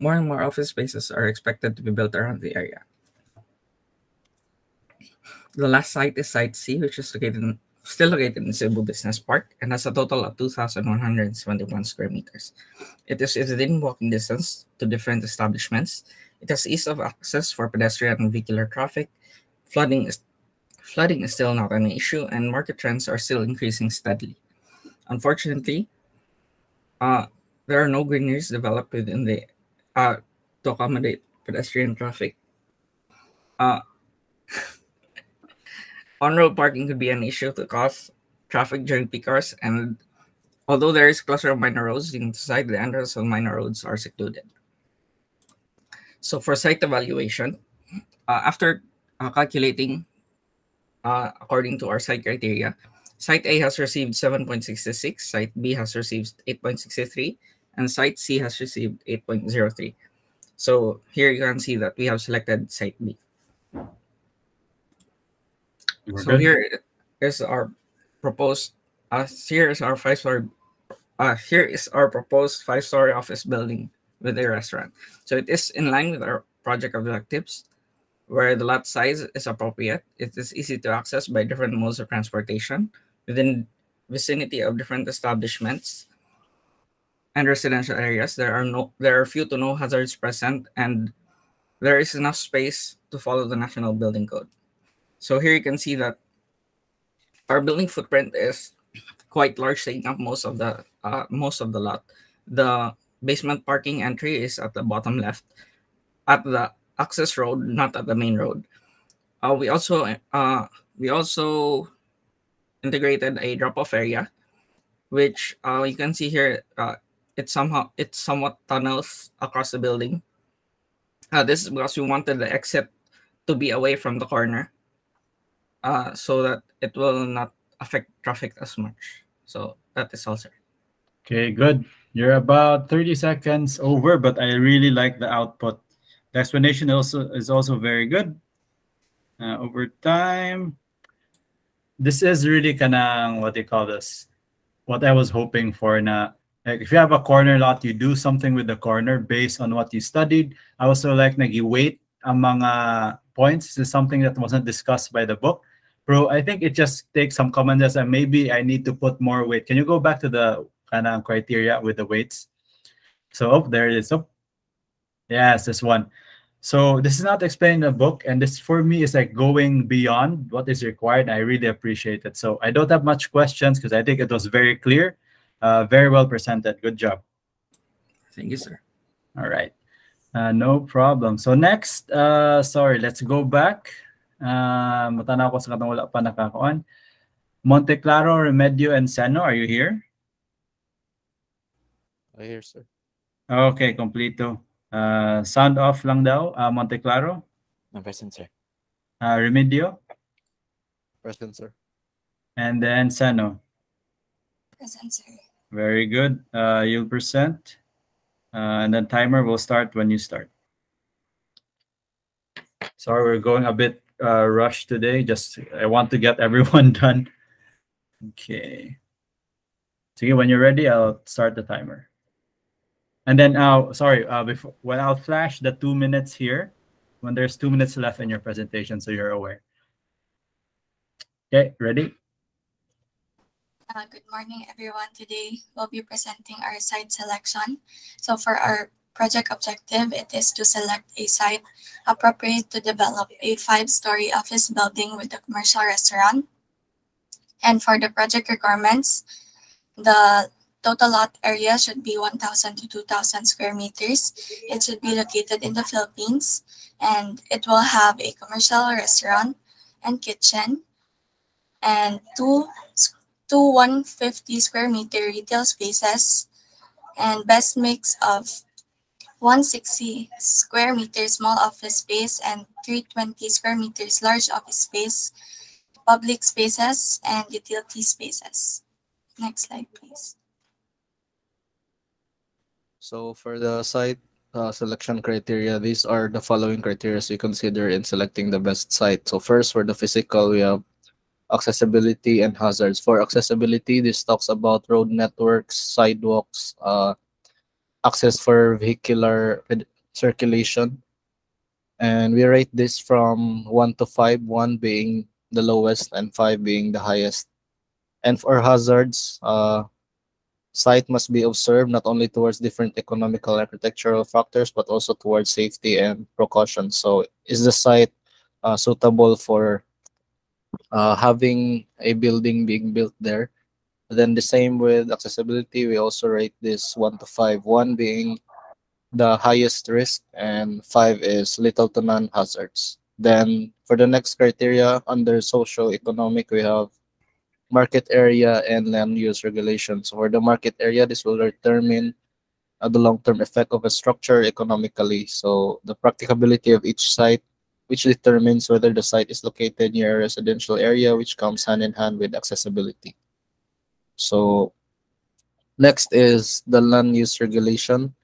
more and more office spaces are expected to be built around the area. The last site is Site C, which is still located in Cebu Business Park and has a total of 2,171 square meters. It is within walking distance to different establishments. It has ease of access for pedestrian and vehicular traffic. Flooding is still not an issue, and market trends are still increasing steadily. Unfortunately, there are no greeneries developed within the to accommodate pedestrian traffic. On-road parking could be an issue to cause traffic during peak hours, and although there is cluster of minor roads inside the entrance of minor roads are secluded. So for site evaluation, after calculating according to our site criteria, Site A has received 7.66, Site B has received 8.63, and Site C has received 8.03. So here you can see that we have selected Site B. So here is our proposed. Here is our proposed 5-story office building with a restaurant. So it is in line with our project objectives, where the lot size is appropriate. It is easy to access by different modes of transportation within vicinity of different establishments and residential areas. There are few to no hazards present, and there is enough space to follow the National Building Code. So here you can see that our building footprint is quite large, taking up most of the lot. The basement parking entry is at the bottom left, at the access road, not at the main road. We also integrated a drop-off area, which you can see here. It somewhat tunnels across the building. This is because we wanted the exit to be away from the corner, so that it will not affect traffic as much. So that is all, sir. Okay, good. You're about 30 seconds over, but I really like the output. The explanation is also very good. Over time, this is really kanang what they call this, what I was hoping for. Na like if you have a corner lot, you do something with the corner based on what you studied. I also like nag-weight ang mga points. This is something that wasn't discussed by the book. Bro, I think it just takes some common sense and maybe I need to put more weight. Can you go back to the kanang criteria with the weights? So there it is. Yes, this one. So this is not explained in the book, and this for me is like going beyond what is required. I really appreciate it. So I don't have much questions because I think it was very clear, very well presented. Good job. Thank you, sir. All right, no problem. So next, sorry, let's go back. Matanaw ko sa katong wala pa nakakuan. Monte Claro, Remedio, and Seno, are you here? I hear, sir. Okay, completo. Sound off lang daw. Monte Claro. I'm present, sir. Remedio. Present, sir. And then Seno. Present, sir. Very good. You'll present. And then timer will start when you start. Sorry, we're going a bit rushed today. Just I want to get everyone done. Okay. So when you're ready, I'll start the timer. And then, sorry, before when I'll flash the 2 minutes here, when there's 2 minutes left in your presentation, so you're aware. Okay, ready? Good morning, everyone. Today, we'll be presenting our site selection. So for our project objective, it is to select a site appropriate to develop a 5-story office building with a commercial restaurant. And for the project requirements, the total lot area should be 1,000 to 2,000 square meters. It should be located in the Philippines, and it will have a commercial restaurant and kitchen, and two 150 square meter retail spaces, and best mix of 160 square meter small office space and 320 square meters large office space, public spaces, and utility spaces. Next slide, please. So for the site selection criteria, these are the following criteria you consider in selecting the best site. So first, for the physical, we have accessibility and hazards. For accessibility, this talks about road networks, sidewalks, access for vehicular circulation. And we rate this from 1 to 5, 1 being the lowest and 5 being the highest. And for hazards, site must be observed not only towards different economical and architectural factors, but also towards safety and precautions. So is the site suitable for having a building being built there? Then the same with accessibility, we also rate this 1 to 5, 1 being the highest risk and 5 is little to none hazards. Then for the next criteria under socio-economic, we have market area and land use regulations. For the market area, this will determine the long-term effect of a structure economically. So the practicability of each site, which determines whether the site is located near a residential area, which comes hand in hand with accessibility. So next is the land use regulation.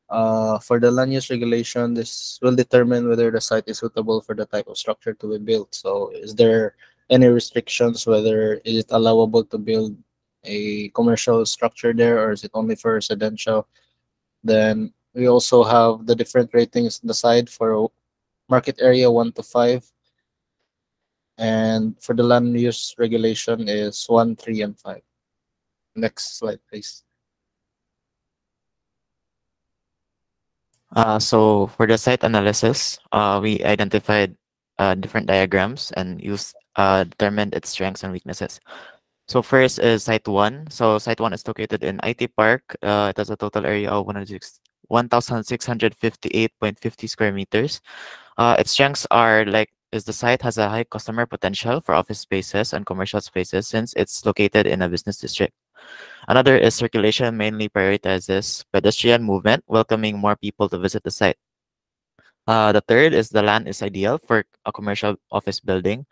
For the land use regulation, this will determine whether the site is suitable for the type of structure to be built. So is there any restrictions, whether is it allowable to build a commercial structure there or is it only for residential? Then we also have the different ratings on the side for market area 1 to 5. And for the land use regulation is 1, 3, and 5. Next slide, please. So for the site analysis, we identified different diagrams and determined its strengths and weaknesses. So first is Site 1. So Site 1 is located in IT Park. It has a total area of 1,658.50 square meters. Its strengths are the site has a high customer potential for office spaces and commercial spaces since it's located in a business district. Another is circulation mainly prioritizes pedestrian movement, welcoming more people to visit the site. The third is the land is ideal for a commercial office building.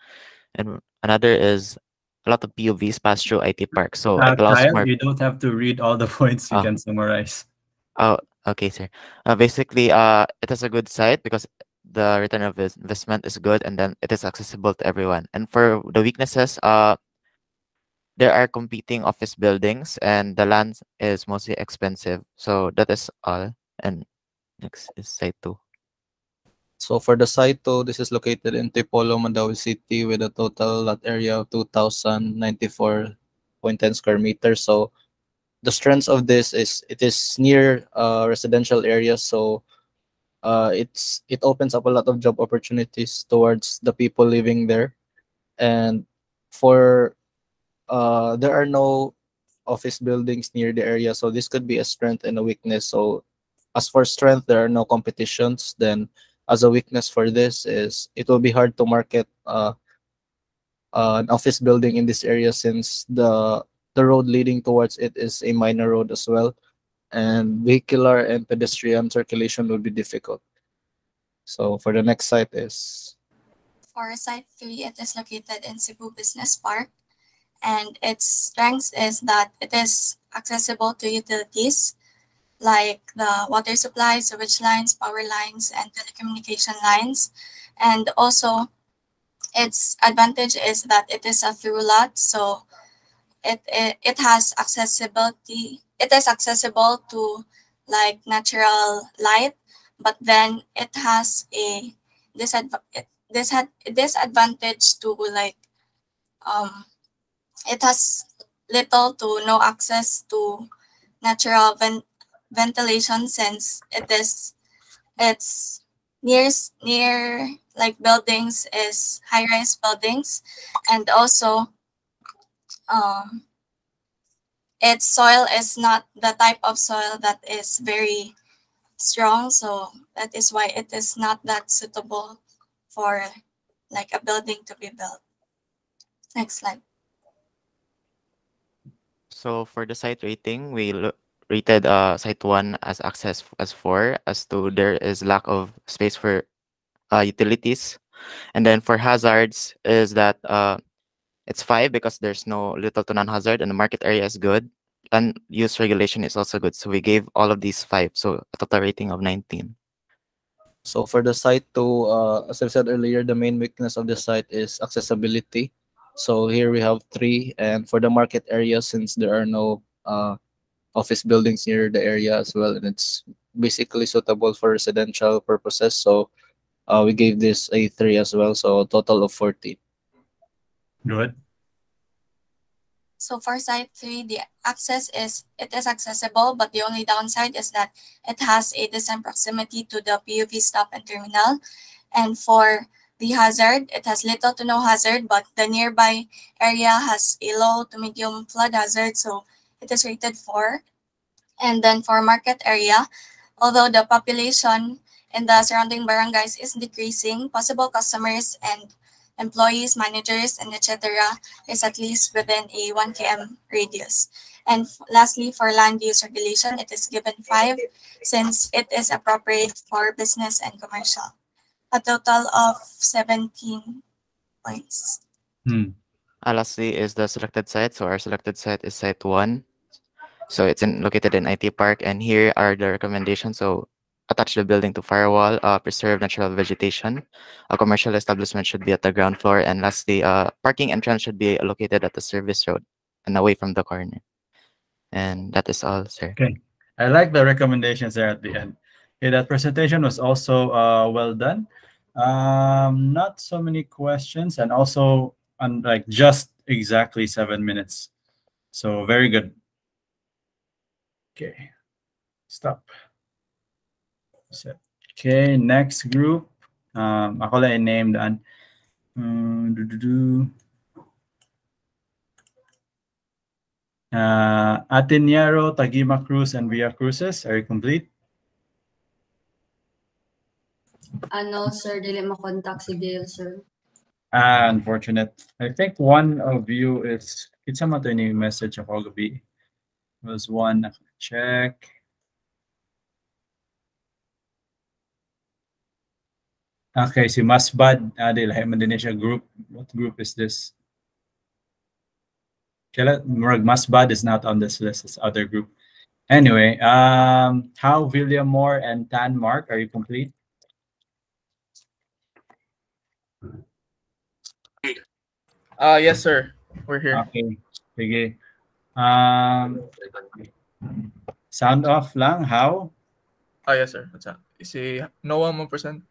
And another is a lot of POVs pass through IT Park. So it allows Kyle, more. you don't have to read all the points. You can summarize. Oh, okay, sir. Basically, it is a good site because the return of investment is good and then it is accessible to everyone. And for the weaknesses, there are competing office buildings and the land is mostly expensive. So that is all. And next is site 2. So for the site 2, this is located in Tipolo, Mandawi City with a total lot area of 2,094.10 square meters. So the strengths of this is it is near residential areas, so it opens up a lot of job opportunities towards the people living there. And for there are no office buildings near the area, so this could be a strength and a weakness. So as for strength, there are no competitions. Then as a weakness for this is it will be hard to market an office building in this area since the road leading towards it is a minor road as well, and vehicular and pedestrian circulation will be difficult. So for the next site is For Site 3, it is located in Cebu Business Park, and its strengths is that it is accessible to utilities like the water supply, sewage lines, power lines, and telecommunication lines. And also, its advantage is that it is a through lot, so it has accessibility. It is accessible to like natural light, but then it has a disadvantage to like it has little to no access to natural ventilation since it's near like buildings is high-rise buildings, and also its soil is not the type of soil that is very strong, so that is why it is not that suitable for like a building to be built. Next slide. So for the site rating, we rated site 1 as access as 4, as to there is lack of space for utilities. And then for hazards is that it's 5 because there's no little to none hazard and the market area is good. Land use regulation is also good. So we gave all of these 5. So a total rating of 19. So for the site 2, as I said earlier, the main weakness of the site is accessibility. So here we have 3, and for the market area, since there are no office buildings near the area as well, and it's basically suitable for residential purposes. So we gave this a 3 as well, so a total of 14. Good. So for Site 3, the access is accessible, but the only downside is that it has a distant proximity to the PUV stop and terminal. And for the hazard, it has little to no hazard, but the nearby area has a low to medium flood hazard, so it is rated 4. And then for market area, although the population in the surrounding barangays is decreasing, possible customers and employees, managers, and etc. is at least within a 1 km radius. And lastly, for land use regulation, it is given 5 since it is appropriate for business and commercial. A total of 17 points. Lastly is the selected site. So our selected site is site 1. So it's located in IT Park, and here are the recommendations. So attach the building to firewall, preserve natural vegetation. A commercial establishment should be at the ground floor, and lastly, parking entrance should be located at the service road and away from the corner. And that is all, sir. Okay, I like the recommendations there at the end. Okay, that presentation was also well done. Not so many questions, and also on like just exactly 7 minutes. So very good. Okay, stop. Okay, next group. Ako lang i-name daan. Atiniero, Tagima Cruz, and Villa Cruces. Are you complete? Ano, sir, dili makontak si Gail, sir. Unfortunate. I think one of you is, kitsa mo ito yung message ako gabi. Was one, check. Okay, si Masbad, lahi man din siya group. What group is this? Masbad is not on this list, it's other group. Anyway, how William Moore and Tan Mark, are you complete? Yes, sir. We're here. Okay. Sige. Sound off lang. How? Yes, sir. What's that? Si Noah mo present.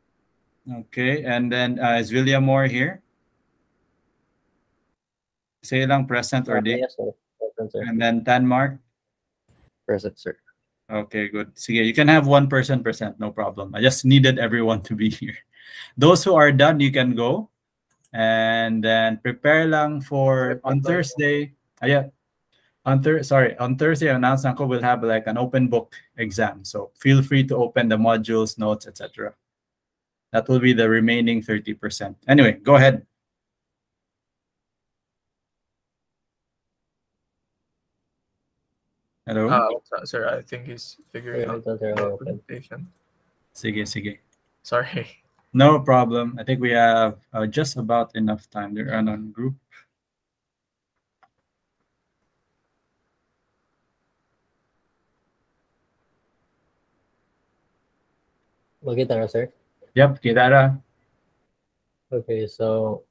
Okay. And then is William Moore here? Say lang present or di. Yes, sir. Present, sir. And then Tanmark? Present, sir. Okay, good. Sige, you can have one person present, no problem. I just needed everyone to be here. Those who are done, you can go. And then prepare lang for on Thursday. Yeah. On Thursday, announce ko will have like an open book exam. So feel free to open the modules, notes, etc. That will be the remaining 30%. Anyway, go ahead. Hello? Sir, I think he's figuring out the presentation. Sige. Sorry. No problem. I think we have just about enough time. They're on group. Makita na, sir? Yep, kita na. Okay, so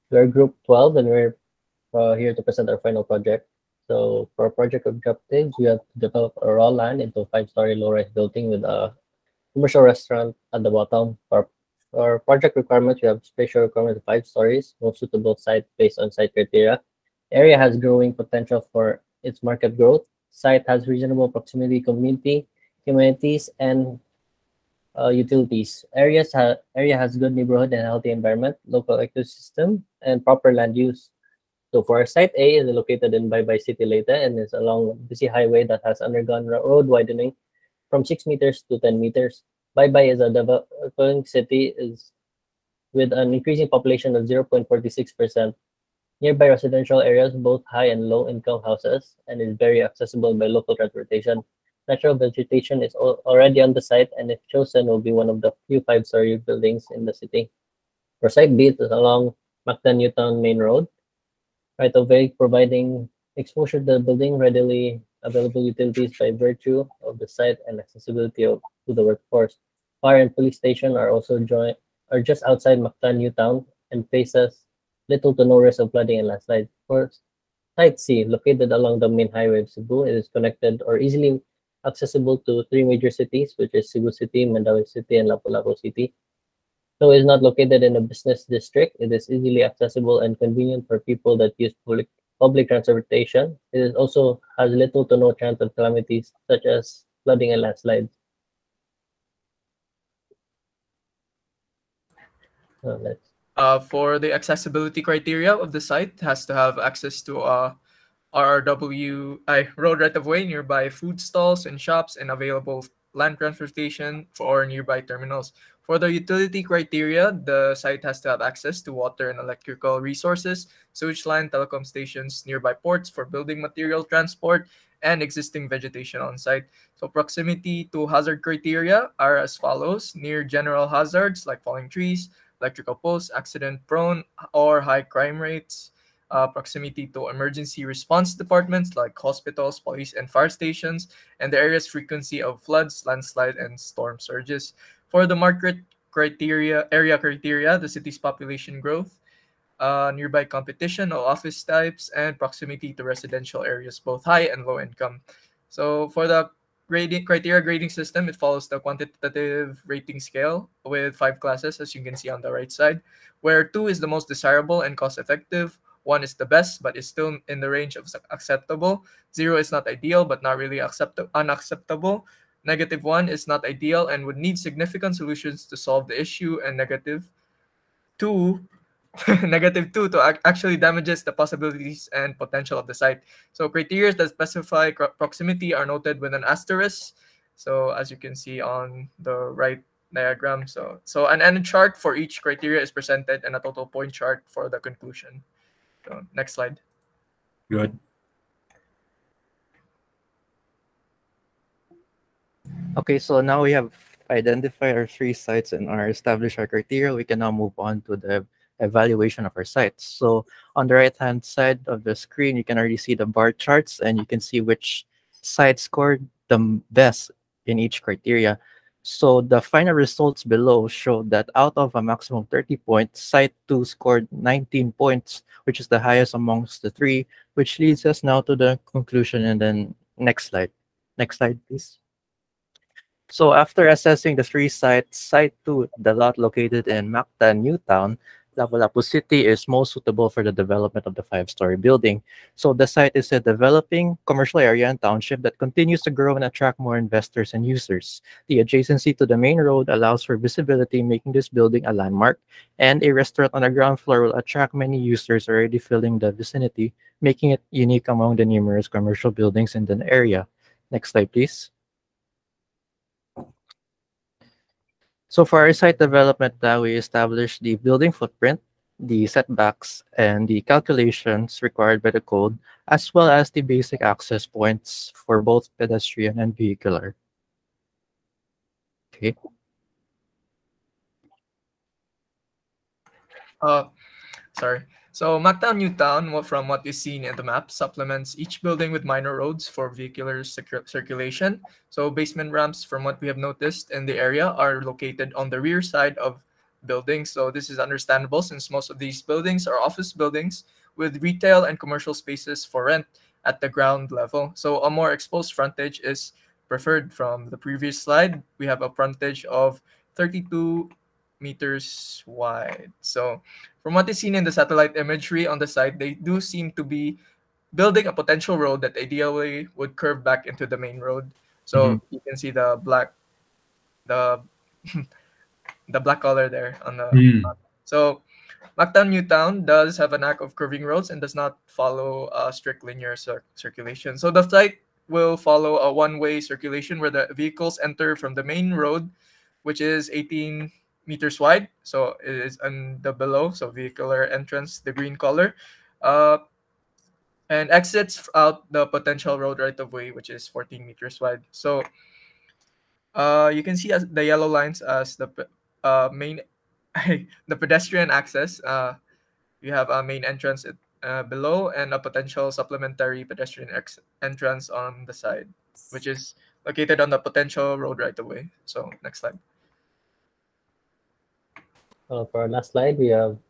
we're group 12 and we're here to present our final project. So for our project objectives, we have to develop a raw land into a 5-story low-rise building with a commercial restaurant at the bottom. For our project requirements, we have spatial requirements of 5 stories, most suitable site based on site criteria. Area has growing potential for its market growth. Site has reasonable proximity communities, and utilities. Area has good neighborhood and healthy environment, local ecosystem, and proper land use. So for site A is located in Baybay City, Leyte, and is along a busy highway that has undergone road widening from 6 meters to 10 meters. Baybay is a developing city with an increasing population of 0.46%. Nearby residential areas, both high and low income houses, and is very accessible by local transportation. Natural vegetation is already on the site, and if chosen, will be one of the few 5-story buildings in the city. For site B, it is along Mactan Newtown Main Road, right of way, providing exposure to the building, readily available utilities by virtue of the site, and accessibility to the workforce. Fire and police station are just outside Mactan Newtown and faces little to no risk of flooding and landslide. For site C, located along the main highway of Cebu, it is connected or easily accessible to 3 major cities, which is Cebu City, Mandaue City, and Lapu-Lapu City. Though it is not located in a business district, it is easily accessible and convenient for people that use public transportation. It also has little to no chance of calamities such as flooding and landslides. For the accessibility criteria of the site, it has to have access to RRW road right of way, nearby food stalls and shops, and available land transportation for nearby terminals. For the utility criteria, the site has to have access to water and electrical resources, sewage line, telecom stations, nearby ports for building material transport, and existing vegetation on site. So proximity to hazard criteria are as follows: near general hazards like falling trees, electrical posts, accident prone or high crime rates. Proximity to emergency response departments like hospitals, police, and fire stations, and the area's frequency of floods, landslide, and storm surges. For the market area criteria, the city's population growth, nearby competition of office types, and proximity to residential areas, both high and low income. So for the criteria grading system, it follows the quantitative rating scale with 5 classes, as you can see on the right side, where 2 is the most desirable and cost-effective, 1 is the best, but is still in the range of acceptable. 0 is not ideal, but not really unacceptable. -1 is not ideal and would need significant solutions to solve the issue. And -2 actually damages the possibilities and potential of the site. So criteria that specify proximity are noted with an asterisk. So as you can see on the right diagram, so an end chart for each criteria is presented and a total point chart for the conclusion. So next slide. Good. Okay, so now we have identified our 3 sites and established our criteria. We can now move on to the evaluation of our sites. So on the right-hand side of the screen, you can already see the bar charts, and you can see which site scored the best in each criteria. So the final results below show that out of a maximum 30 points, Site 2 scored 19 points, which is the highest amongst the three, which leads us now to the conclusion. And then next slide. Next slide, please. So after assessing the three sites, Site 2, the lot located in Mactan, Newtown, Lapu-Lapu City is most suitable for the development of the five-story building. So the site is a developing commercial area and township that continues to grow and attract more investors and users. The adjacency to the main road allows for visibility, making this building a landmark, and a restaurant on the ground floor will attract many users already filling the vicinity, making it unique among the numerous commercial buildings in the area. Next slide, please. So for our site development plan, we established the building footprint, the setbacks, and the calculations required by the code, as well as the basic access points for both pedestrian and vehicular. Okay. Sorry. So Mactan Newtown, from what is seen in the map, supplements each building with minor roads for vehicular circulation. So basement ramps, from what we have noticed in the area, are located on the rear side of buildings. So this is understandable since most of these buildings are office buildings with retail and commercial spaces for rent at the ground level. So a more exposed frontage is preferred. From the previous slide, we have a frontage of 32 meters wide. So from what is seen in the satellite imagery on the site, they do seem to be building a potential road that ideally would curve back into the main road. So you can see the black, the black color there on the. So Mactan Newtown does have a knack of curving roads and does not follow a strict linear circulation. So the site will follow a one-way circulation where the vehicles enter from the main road, which is 18 meters wide. So it is on the below, so vehicular entrance, the green color, and exits out the potential road right of way, which is 14 meters wide. So you can see as the yellow lines as the main the pedestrian access. You have a main entrance below and a potential supplementary pedestrian entrance on the side, which is located on the potential road right of way. So next slide. For our last slide,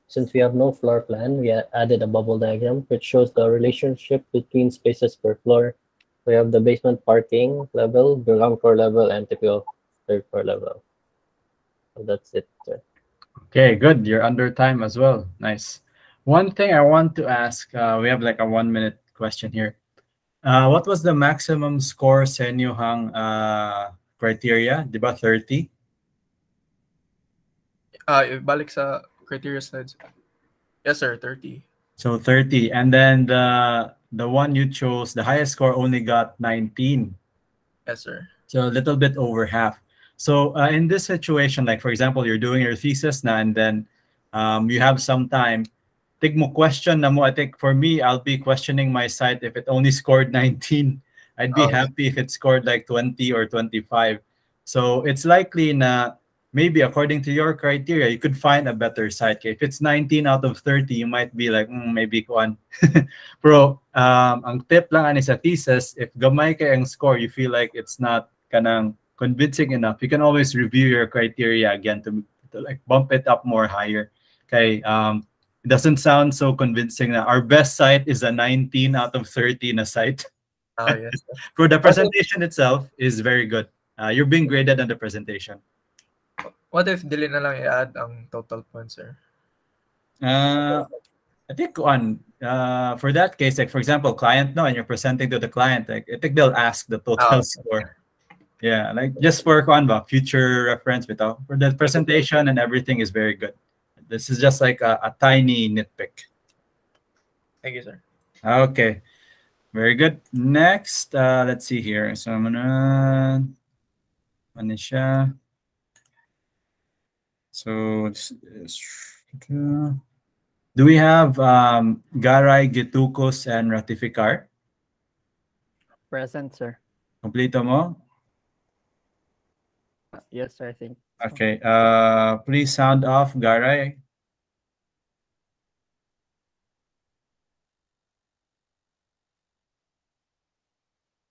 since we have no floor plan, we added a bubble diagram which shows the relationship between spaces per floor. We have the basement parking level, the ground floor level, and typical third floor level. So that's it, sir. Okay, good. You're under time as well. Nice. One thing I want to ask, we have like a 1-minute question here. What was the maximum score sa inyong criteria? Diba 30? Balik sa criteria slides. Yes, sir, 30. So 30. And then the one you chose, the highest score only got 19. Yes, sir. So a little bit over half. So in this situation, like for example, you're doing your thesis na, and then you have some time. Tig mo question na mo. I think for me, I'll be questioning my site if it only scored 19. I'd be happy if it scored like 20 or 25. So it's likely na maybe according to your criteria, you could find a better site. If it's 19 out of 30, you might be like, maybe kuan. Pero ang tip lang ani sa thesis, if gamay kay ang score, you feel like it's not kanang convincing enough, you can always review your criteria again to like bump it up more higher. Okay, it doesn't sound so convincing that our best site is a 19 out of 30 na site. Yes. For the presentation itself is very good. You're being graded on the presentation. What if dili na lang i-add ang total points, sir? I think for that case, like for example, client and you're presenting to the client, like I think they'll ask the total score. Yeah, like just for future reference, for the presentation and everything is very good. This is just like a tiny nitpick. Thank you, sir. Okay, very good. Next, let's see here. So I'm gonna Manisha. So do we have Garay, Gitukos, and Ratificar? Present, sir. Kompleto mo? Yes, sir, I think. Okay. Please sound off, Garay.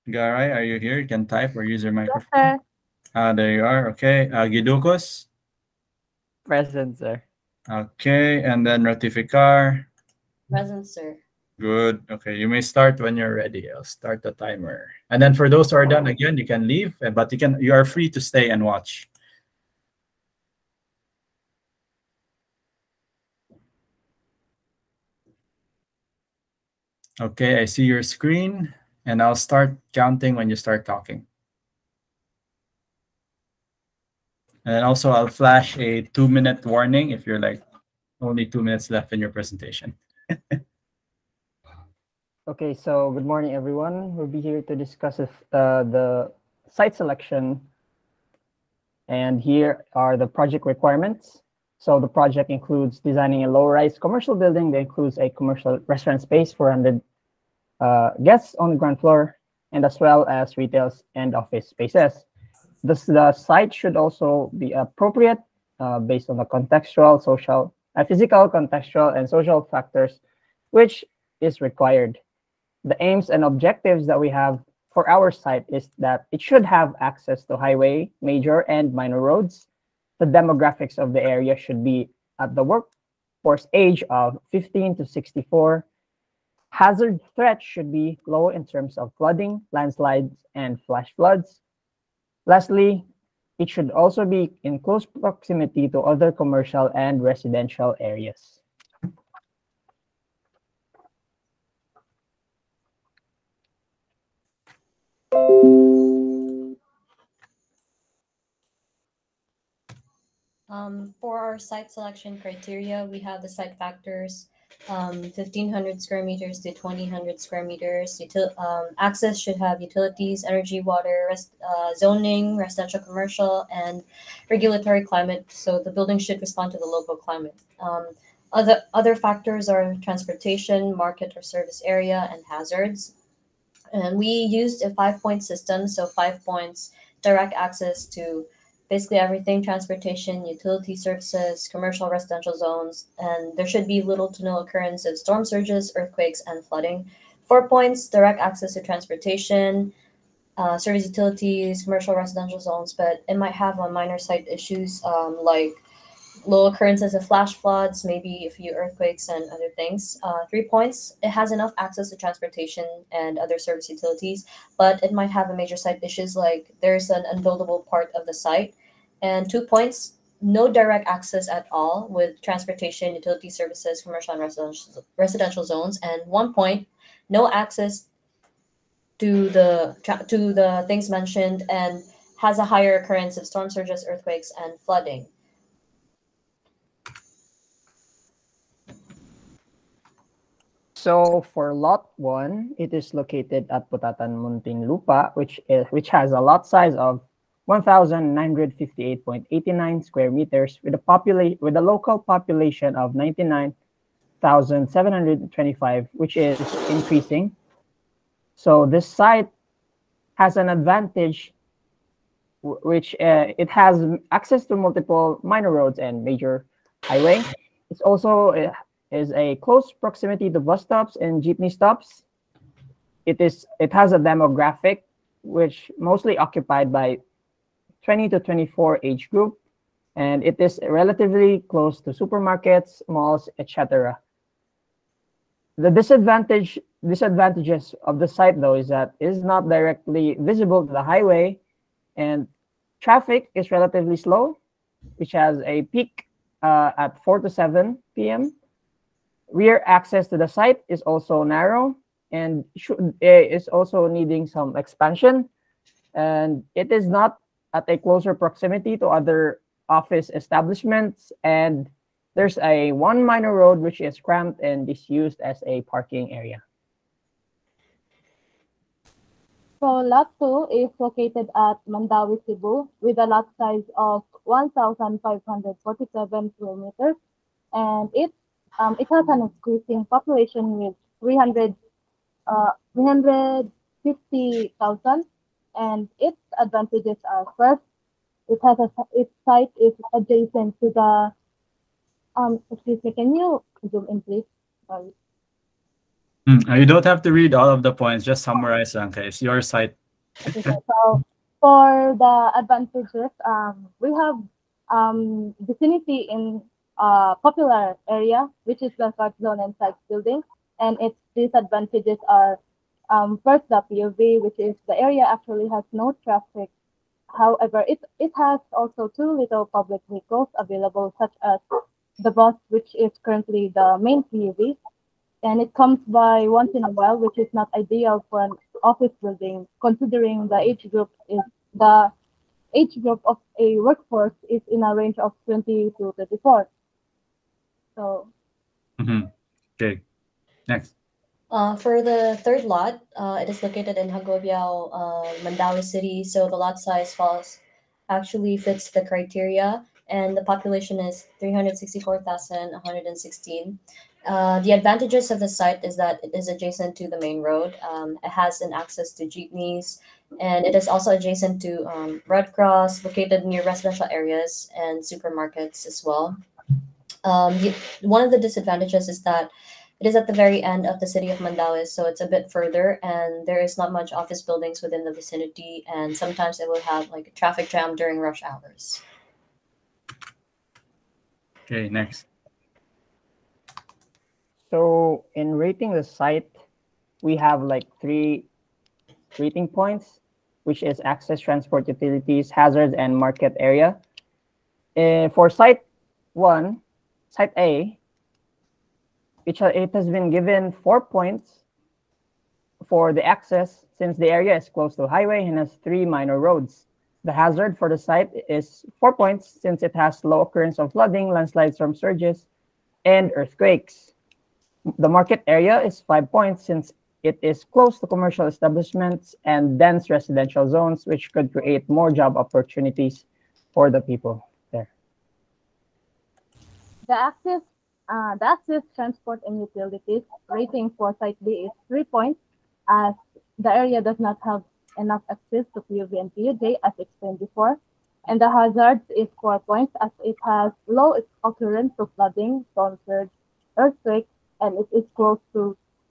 Garay, are you here? You can type or use your microphone. Yes, sir. There you are. Okay. Gidukos. Present, sir. Okay. And then Ratificar. Present, sir. Good. Okay. You may start when you're ready. I'll start the timer. And then for those who are done, again, you can leave, but you are free to stay and watch. Okay, I see your screen, and I'll start counting when you start talking. And then also I'll flash a 2-minute warning if you're like only 2 minutes left in your presentation. Okay, so good morning, everyone. We'll be here to discuss the site selection. And here are the project requirements. So the project includes designing a low-rise commercial building that includes a commercial restaurant space for 400 guests on the ground floor, and as well as retail and office spaces. The site should also be appropriate based on the contextual, social, physical, contextual, and social factors, which is required. The aims and objectives that we have for our site is that it should have access to highway, major, and minor roads. The demographics of the area should be at the workforce age of 15 to 64. Hazard threats should be low in terms of flooding, landslides, and flash floods. Lastly, it should also be in close proximity to other commercial and residential areas. For our site selection criteria, we have the site factors, 1,500 square meters to 2,000 square meters. Access should have utilities, energy, water, zoning, residential, commercial, and regulatory climate. So the building should respond to the local climate. Other factors are transportation, market or service area, and hazards. And we used a 5-point system, so 5 points, direct access to basically everything: transportation, utility services, commercial, residential zones, and there should be little to no occurrence of storm surges, earthquakes, and flooding. 4 points, direct access to transportation, service, utilities, commercial, residential zones, but it might have minor site issues like low occurrences of flash floods, maybe a few earthquakes and other things. 3 points, it has enough access to transportation and other service utilities, but it might have a major site issues like there's an unbuildable part of the site. And 2 points, no direct access at all with transportation, utility services, commercial and residential zones. And 1 point, no access to the things mentioned and has a higher occurrence of storm surges, earthquakes, and flooding. So for lot 1, it is located at Putatan, Muntinlupa, which has a lot size of 1,958.89 square meters with a local population of 99,725, which is increasing. So this site has an advantage, which it has access to multiple minor roads and major highway. It's also is a close proximity to bus stops and jeepney stops. It has a demographic which mostly occupied by 20 to 24 age group, and it is relatively close to supermarkets, malls, etc. The disadvantages of the site, though, is that it is not directly visible to the highway, and traffic is relatively slow, which has a peak at 4 to 7 p.m. Rear access to the site is also narrow and is also needing some expansion, and it is not at a closer proximity to other office establishments, and there's one minor road which is cramped and is used as a parking area. So lot 2 is located at Mandawi, Cebu, with a lot size of 1,547 square meters, and it has an increasing population with 350,000, and its advantages are: first, its site is adjacent to the excuse me, can you zoom in, please? Sorry. You don't have to read all of the points, just summarize them, okay? It's your site. Okay, so For the advantages, we have vicinity in popular area, which is the Guard Zone and Site Building, and its disadvantages are first the PUV, which is the area actually has no traffic. However, it has also too little public vehicles available, such as the bus, which is currently the main PUV, and it comes by once in a while, which is not ideal for an office building, considering the age group of a workforce is in a range of 20 to 34. So Okay, next. For the third lot, it is located in Hagobiao, Mandaue City. So the lot size actually fits the criteria, and the population is 364,116. The advantages of the site is that it is adjacent to the main road. It has an access to jeepneys, and it is also adjacent to Red Cross, located near residential areas and supermarkets as well. One of the disadvantages is that it is at the very end of the city of Mandaue, so it's a bit further, and there is not much office buildings within the vicinity, and sometimes it will have like a traffic jam during rush hours. Okay, next. So in rating the site, we have like 3 rating points, which is access, transport, utilities, hazards, and market area. For site 1, site A, it has been given 4 points for the access, since the area is close to highway and has 3 minor roads. The hazard for the site is 4 points, since it has low occurrence of flooding, landslides, storm surges, and earthquakes. The market area is 5 points, since it is close to commercial establishments and dense residential zones, which could create more job opportunities for the people there. The access, transport, and utilities rating for Site B is 3 points, as the area does not have enough access to PUV and PUJ, as explained before. And the hazards is 4 points, as it has low occurrence of flooding, storm surge, earthquake, and it is close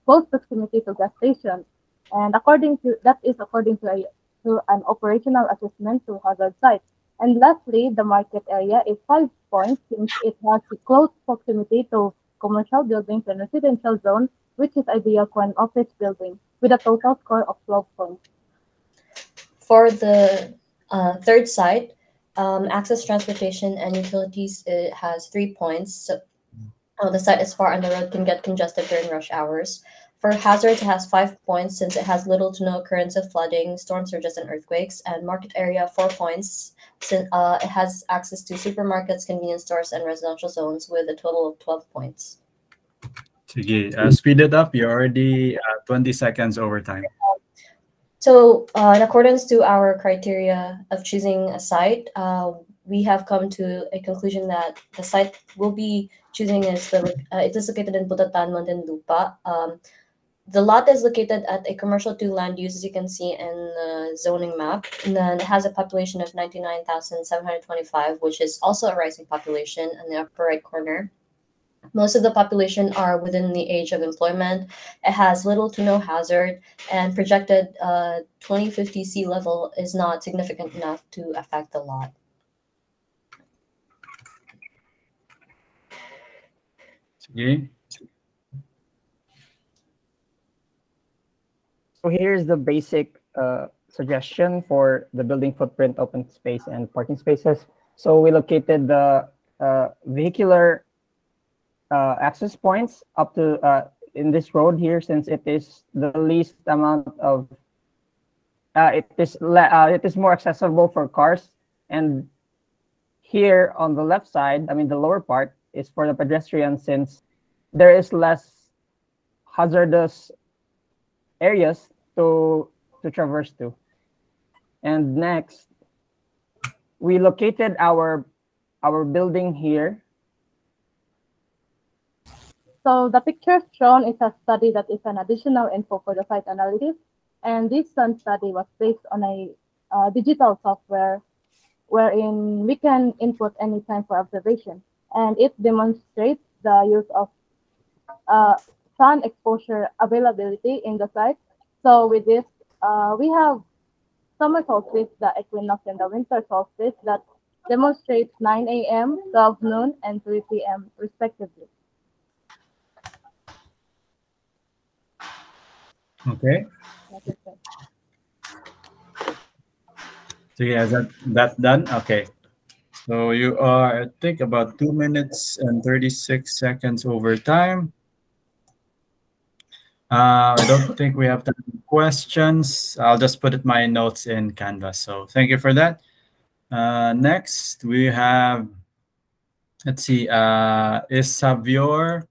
proximity to gas station. And according to an operational assessment to hazard site. And lastly, the market area is 5 points, since it has a close proximity to commercial buildings and residential zone, which is ideal for an office building, with a total score of 12 points. For the third site, access, transportation, and utilities, it has 3 points. So, the site is far and the road can get congested during rush hours. For hazards, it has 5 points, since it has little to no occurrence of flooding, storm surges, and earthquakes. And market area, 4 points, since it has access to supermarkets, convenience stores, and residential zones, with a total of 12 points. Sige, speed it up. You're already 20 seconds over time. So, in accordance to our criteria of choosing a site, we have come to a conclusion that the site we'll be choosing is it is located in Butatan, Muntinlupa. The lot is located at a commercial 2 land use, as you can see in the zoning map. And then it has a population of 99,725, which is also a rising population in the upper right corner. Most of the population are within the age of employment. It has little to no hazard, and projected 2050 sea level is not significant enough to affect the lot. Sige. So here's the basic suggestion for the building footprint, open space, and parking spaces. So we located the vehicular access points up to in this road here, since it is the least amount of it is more accessible for cars. And here on the left side, I mean the lower part, is for the pedestrians, since there is less hazardous areas to traverse to. And next, we located our building here. So the picture shown is a study that is an additional info for the site analysis. And this study was based on a digital software wherein we can input any time for observation. And it demonstrates the use of sun exposure availability in the site. So with this, we have summer solstice, the equinox, and the winter solstice that demonstrates 9 a.m., 12 noon, and 3 p.m. respectively. Okay. That's it, sir. So yeah, that done? Okay. So you are, I think, about 2 minutes and 36 seconds over time. I don't think we have time for questions. I'll just put my notes in Canvas. So thank you for that. Next, we have, let's see, is Savior,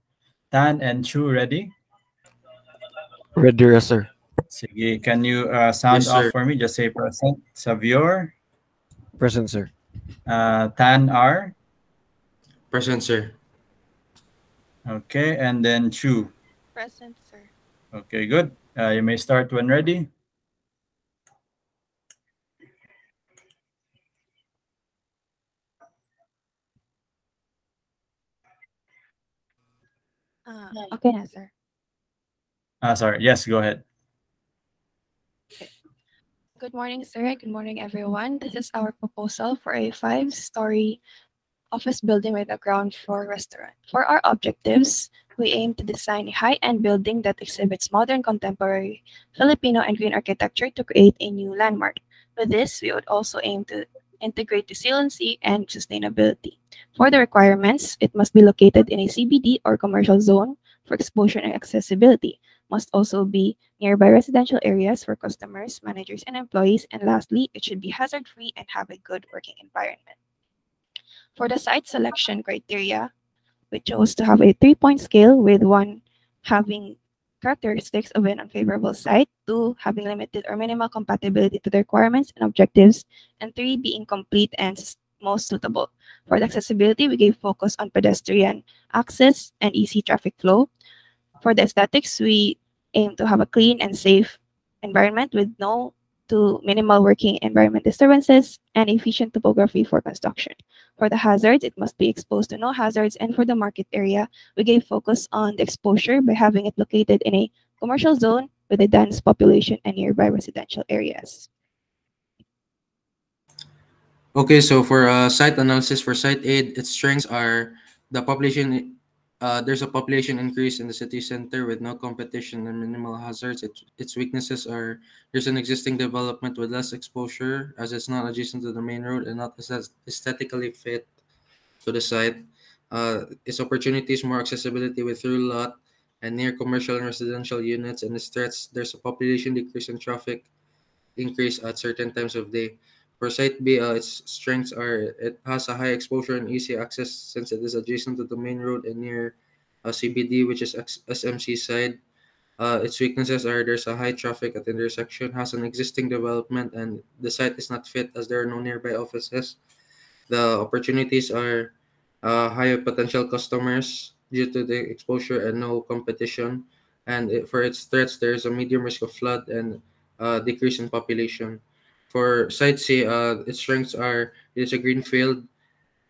Tan, and Chu ready? Ready, yes, sir. Sige, can you sound Yes, off sir. for me? Just say present. Savior. Present, sir. Tan R. Present, sir. Okay, and then Chu. Present, sir. Okay, good. You may start when ready. Okay na, sir. Sorry. Yes, go ahead. Good morning, sir. Good morning, everyone. This is our proposal for a 5-story office building with a ground floor restaurant. For our objectives, we aim to design a high-end building that exhibits modern, contemporary Filipino and green architecture to create a new landmark. With this, we would also aim to integrate resiliency and sustainability. For the requirements, it must be located in a CBD or commercial zone for exposure and accessibility. Must also be nearby residential areas for customers, managers, and employees. And lastly, it should be hazard-free and have a good working environment. For the site selection criteria, we chose to have a 3-point scale, with 1 having characteristics of an unfavorable site, 2 having limited or minimal compatibility to the requirements and objectives, and 3 being complete and most suitable. For the accessibility, we gave focus on pedestrian access and easy traffic flow. For the aesthetics, we aim to have a clean and safe environment with no to minimal working environment disturbances and efficient topography for construction. For the hazards, it must be exposed to no hazards. And for the market area, we gave focus on the exposure by having it located in a commercial zone with a dense population and nearby residential areas. Okay, so for site analysis for Site A, its strengths are the population. There's a population increase in the city center with no competition and minimal hazards. Its weaknesses are there's an existing development with less exposure, as it's not adjacent to the main road and not aesthetically fit to the site. Its opportunities, more accessibility with through lot and near commercial and residential units. And its threats, there's a population decrease in traffic increase at certain times of day. For Site B, its strengths are it has a high exposure and easy access since it is adjacent to the main road and near CBD, which is SMC side. Its weaknesses are there's a high traffic at the intersection, has an existing development, and the site is not fit as there are no nearby offices. The opportunities are higher potential customers due to the exposure and no competition. And for its threats, there's a medium risk of flood and decrease in population. For Site C, its strengths are it's a greenfield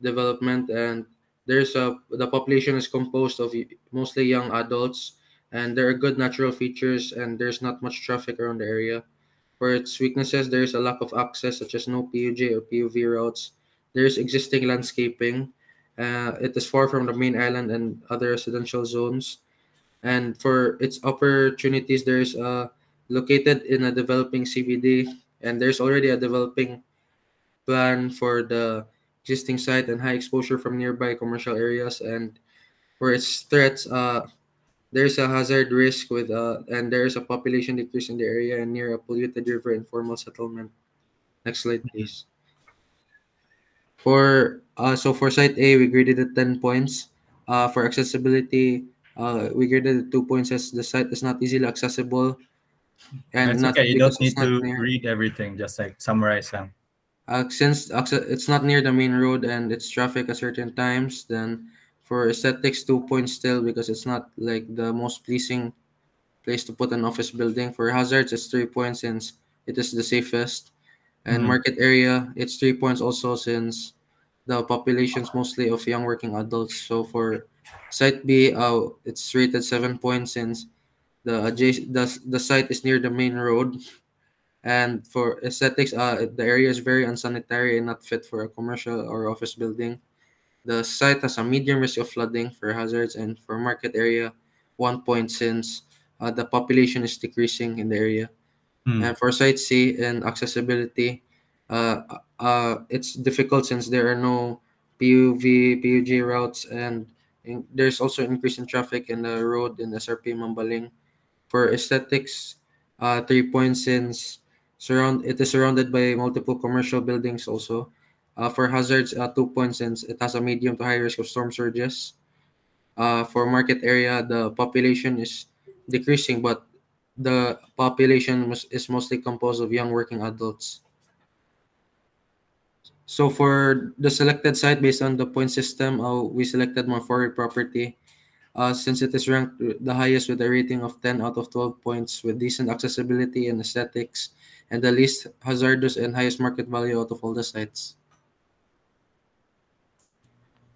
development, and the population is composed of mostly young adults, and there are good natural features, and there's not much traffic around the area. For its weaknesses, there's a lack of access, such as no PUJ or PUV routes. There's existing landscaping. It is far from the main island and other residential zones. And for its opportunities, there's located in a developing CBD, and there's already a developing plan for the existing site and high exposure from nearby commercial areas. And for its threats, there's a hazard risk with and there's a population decrease in the area and near a polluted river and formal settlement. Next slide, please. For for Site A, we graded it 10 points. For accessibility, we graded it 2 points as the site is not easily accessible, and It's not okay. You because don't it's need not to near. read everything. Just like summarize them. Since it's not near the main road and it's traffic at certain times, then for aesthetics, 2 points still because it's not like the most pleasing place to put an office building. For hazards, it's 3 points since it is the safest. And market area, it's 3 points also since the population's mostly of young working adults. So for Site B, it's rated 7 points since the site is near the main road, And for aesthetics, the area is very unsanitary and not fit for a commercial or office building. The site has a medium risk of flooding for hazards, and for market area, 1 point since the population is decreasing in the area. And for site C and accessibility, it's difficult since there are no PUG routes, and there's also increase in traffic in the road in SRP Mambaling. For aesthetics, 3 points since it is surrounded by multiple commercial buildings also. For hazards, 2 points since it has a medium to high risk of storm surges. For market area, the population is decreasing, but the population is mostly composed of young working adults. So for the selected site based on the point system, we selected Marfori property. Since it is ranked the highest with a rating of 10 out of 12 points with decent accessibility and aesthetics, and the least hazardous and highest market value out of all the sites.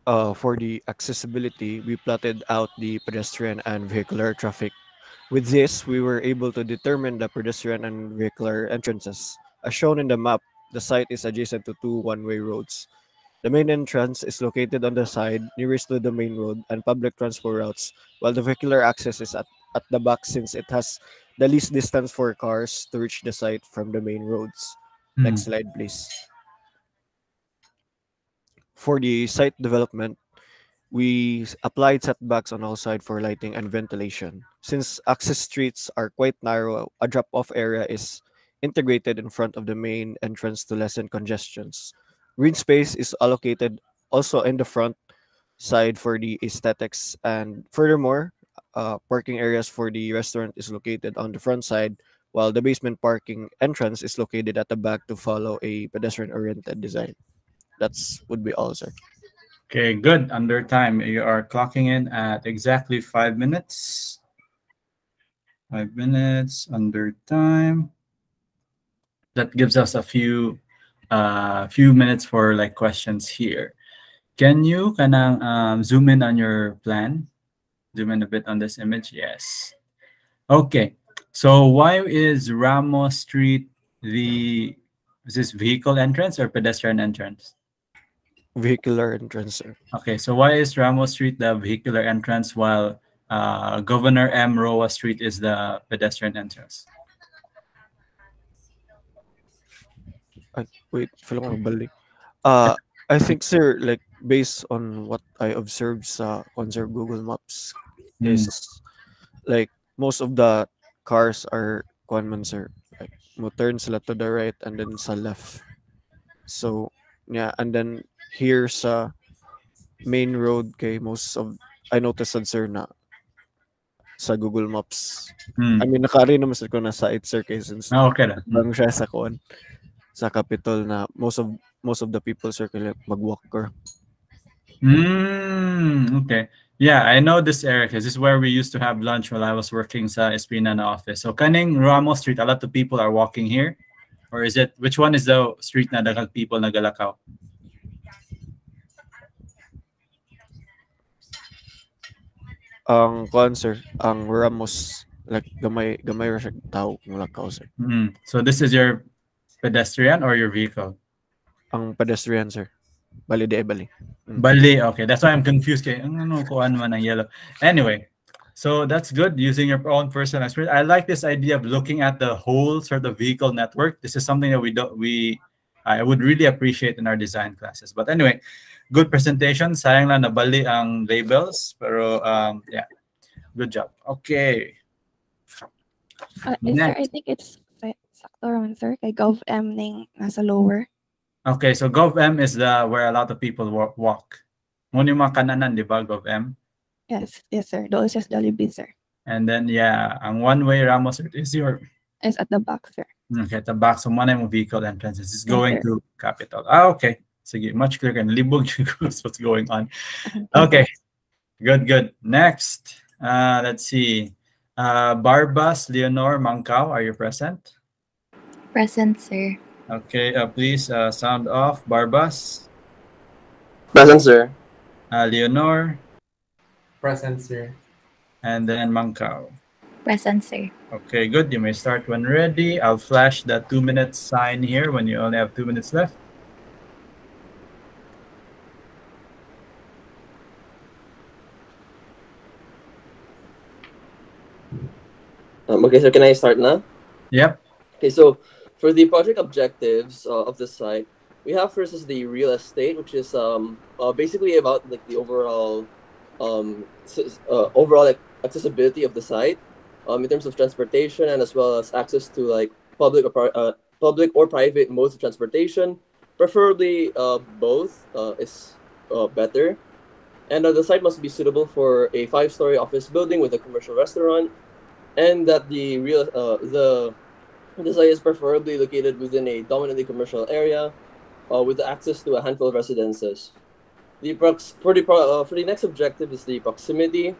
For the accessibility, we plotted out the pedestrian and vehicular traffic. With this, we were able to determine the pedestrian and vehicular entrances. As shown in the map, the site is adjacent to two one-way roads. The main entrance is located on the side nearest to the main road and public transport routes, while the vehicular access is at the back since it has the least distance for cars to reach the site from the main roads. Next slide, please. For the site development, we applied setbacks on all sides for lighting and ventilation. Since access streets are quite narrow, a drop-off area is integrated in front of the main entrance to lessen congestions. Green space is allocated also in the front side for the aesthetics, and furthermore, parking areas for the restaurant is located on the front side, while the basement parking entrance is located at the back to follow a pedestrian-oriented design. That's would be all, sir. Okay, good. Under time, you are clocking in at exactly 5 minutes. 5 minutes under time. That gives us a few minutes for like questions here. Can you zoom in on your plan? Zoom in a bit on this image. Yes. Okay. So why is Ramos Street is this vehicle entrance or pedestrian entrance? Vehicular entrance, sir. Okay, so why is Ramos Street the vehicular entrance while Governor M. Roa Street is the pedestrian entrance? Wait, I think, sir, like based on what I observed on their Google Maps, is like most of the cars are conman, sir. Like mo turn sila to the right and then sa left. So yeah, and then here sa main road kay most of I noticed sir na sa Google Maps. I mean nakari naman sa ko na sa it, sir, kay since okay na. Bang siya sa kuan sa Capitol na most of the people, sir, mag-walk car. Okay. Yeah, I know this area because this is where we used to have lunch while I was working sa Espina na office. So kaning Ramos Street, a lot of people are walking here. Or is it, which one is the street na daghang people nagalakaw? Ang kuan, sir, ang Ramos, like gamay ra siya tao lakaw, sir. So this is your pedestrian or your vehicle? Ang pedestrian, sir. Bali. Bali, okay. That's why I'm confused. Ano kuan man ang yellow. Anyway, so that's good, using your own personal experience. I like this idea of looking at the whole sort of vehicle network. This is something that I would really appreciate in our design classes. But anyway, good presentation. Sayang lang nabali ang labels, pero yeah, good job. Okay. Sir, I think it's sakto ron, sir, kay GovM ning nasa lower. Okay, so GovM is where a lot of people walk. Mo yung mga kananan, di ba, GovM? Yes, sir. The OSSWB, sir. And then, yeah, ang one-way Ramos is Is at the back, sir. Okay, at the back. So, one yung vehicle entrances is going to Capitol. Okay. Sige, much clearer. Libog what's going on. Okay. Good. Next, let's see. Barbas, Leonor, Mancao, are you present? Present, sir. Okay, please sound off. Barbas. Present, sir. Leonor. Present, sir. And then Mancao. Present, sir. Okay, good. You may start when ready. I'll flash the 2-minute sign here when you only have 2 minutes left. Okay, so can I start now? Yep. Okay, so for the project objectives of the site, we have first is the real estate, which is basically about like the overall overall accessibility of the site in terms of transportation and as well as access to like public or private modes of transportation, preferably both is better. And the site must be suitable for a 5-story office building with a commercial restaurant, and that the site is preferably located within a dominantly commercial area with access to a handful of residences. For the next objective is the proximity,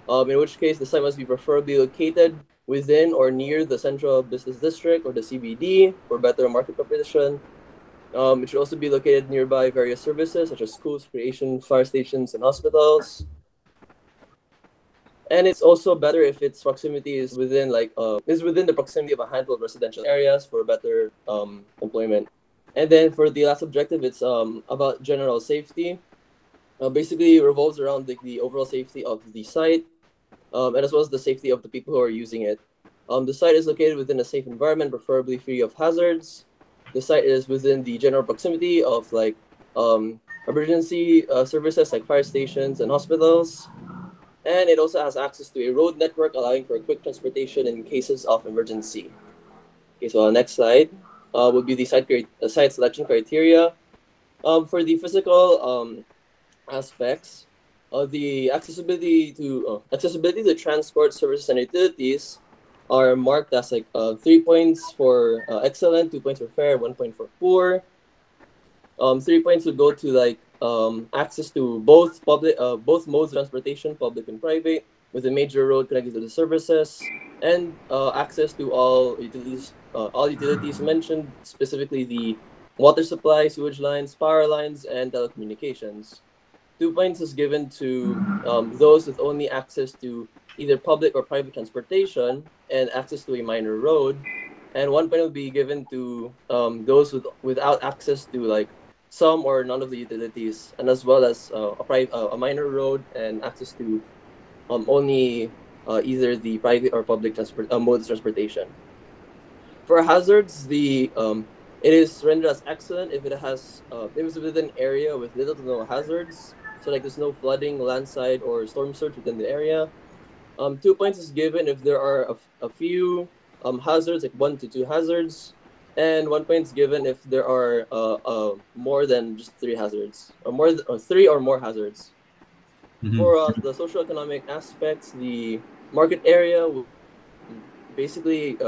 in which case the site must be preferably located within or near the central business district or the CBD for better market competition. It should also be located nearby various services such as schools, recreation, fire stations, and hospitals. And it's also better if its proximity is within the proximity of a handful of residential areas for better employment. And then for the last objective, it's about general safety. Basically revolves around the overall safety of the site, and as well as the safety of the people who are using it. The site is located within a safe environment, preferably free of hazards. The site is within the general proximity of emergency services like fire stations and hospitals. And it also has access to a road network allowing for quick transportation in cases of emergency. Okay, so our next slide would be the site selection criteria. For the physical aspects, the accessibility to transport services and utilities are marked as 3 points for excellent, 2 points for fair, 1 point for poor. 3 points would go to access to both modes of transportation, public and private, with a major road connected to the services, and access to all utilities mentioned, specifically the water supply, sewage lines, power lines, and telecommunications. 2 points is given to those with only access to either public or private transportation and access to a minor road, and 1 point will be given to those without access to some or none of the utilities, and as well as a minor road and access to only either the private or public modes of transportation. For hazards, it is rendered as excellent if it is within an area with little to no hazards, so there's no flooding, landslide, or storm surge within the area. 2 points is given if there are a few hazards, 1 to 2 hazards, and 1 point is given if there are more than just 3 hazards, or 3 or more hazards. Mm-hmm. For the socioeconomic aspects, the market area basically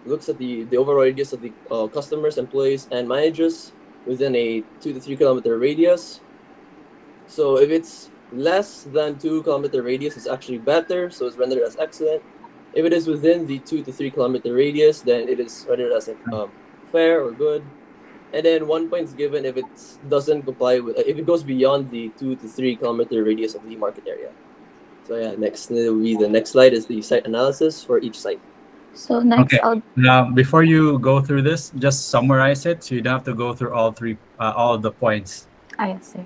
looks at the overall radius of the customers, employees, and managers within a 2 to 3 kilometer radius. So if it's less than 2 kilometer radius, it's actually better, so it's rendered as excellent. If it is within the 2 to 3 kilometer radius, then it is rendered as fair or good. And then 1 point is given if it doesn't comply with, if it goes beyond the 2 to 3 kilometer radius of the market area. So yeah, the next slide is the site analysis for each site. So next, Okay. Now, before you go through this, just summarize it so you don't have to go through all of the points. Yes, sir.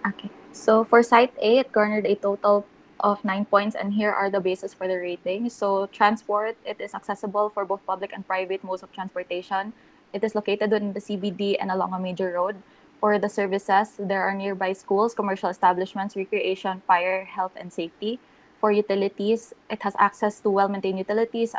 Okay. So for Site A, it garnered a total of 9 points, and here are the bases for the rating. So transport, it is accessible for both public and private modes of transportation. It is located within the CBD and along a major road. For the services, there are nearby schools, commercial establishments, recreation, fire, health, and safety. For utilities, it has access to well-maintained utilities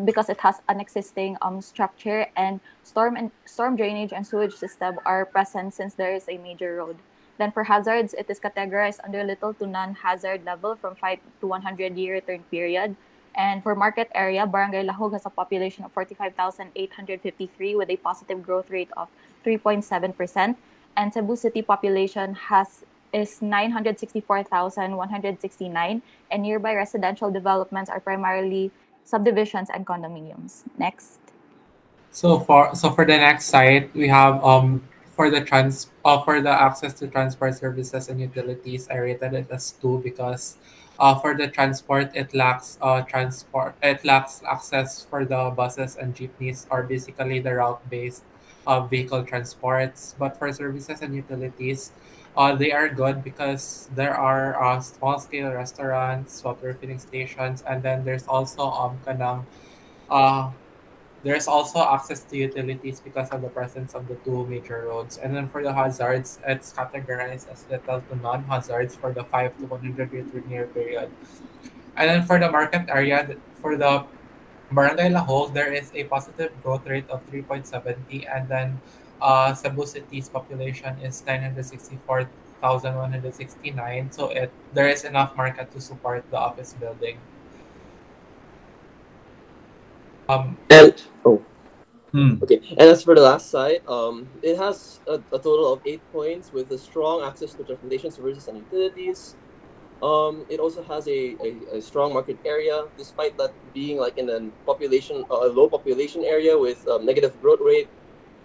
because it has an existing structure, and storm drainage and sewage system are present since there is a major road. Then for hazards, it is categorized under little to non-hazard level from 5 to 100 year return period. And for market area, Barangay Lahog has a population of 45,853 with a positive growth rate of 3.7%. And Cebu City population is 964,169, and nearby residential developments are primarily subdivisions and condominiums. Next. So for the next site, we have for the access to transport services and utilities, I rated it as 2 because for the transport it lacks access for the buses and jeepneys, or basically the route-based vehicle transports. But for services and utilities, they are good because there are small-scale restaurants, water refilling stations, and then there's also there's also access to utilities because of the presence of the two major roads. And then for the hazards, it's categorized as little to non-hazards for the 5 to 100 year period. And then for the market area, for the Barangay Lahog, there is a positive growth rate of 3.70, and then Cebu City's population is 964,169. So there is enough market to support the office building. Okay, and as for the last site, it has a total of 8 points with a strong access to transportation services and utilities. It also has a strong market area, despite that being like in a low population area with negative growth rate.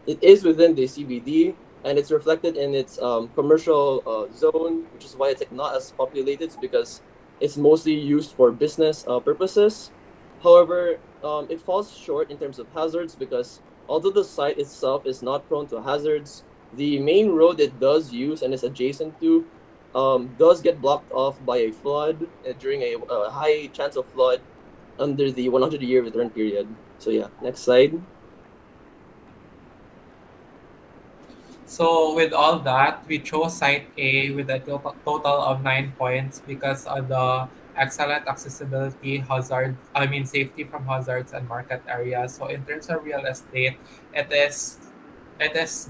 It is within the CBD, and it's reflected in its commercial zone, which is why it's like not as populated, because it's mostly used for business purposes. However, it falls short in terms of hazards because although the site itself is not prone to hazards, the main road it does use and is adjacent to does get blocked off by a flood during a high chance of flood under the 100-year return period. So yeah, next slide. So with all that, we chose Site A with a total of 9 points because of the excellent accessibility, safety from hazards and market areas. So in terms of real estate, it is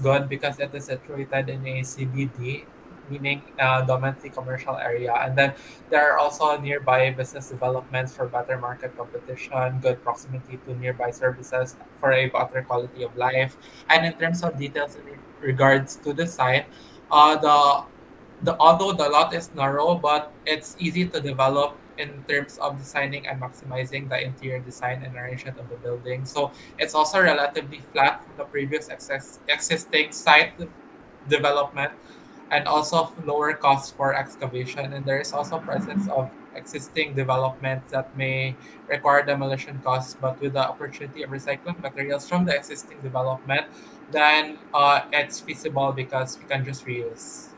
good because it is situated in a CBD, meaning dominantly commercial area. And then there are also nearby business developments for better market competition, good proximity to nearby services for a better quality of life. And in terms of details in regards to the site, although the lot is narrow, but it's easy to develop in terms of designing and maximizing the interior design and arrangement of the building. So it's also relatively flat from the previous existing site development, and also lower costs for excavation. And there is also presence of existing developments that may require demolition costs, but with the opportunity of recycling materials from the existing development, then it's feasible because we can just reuse.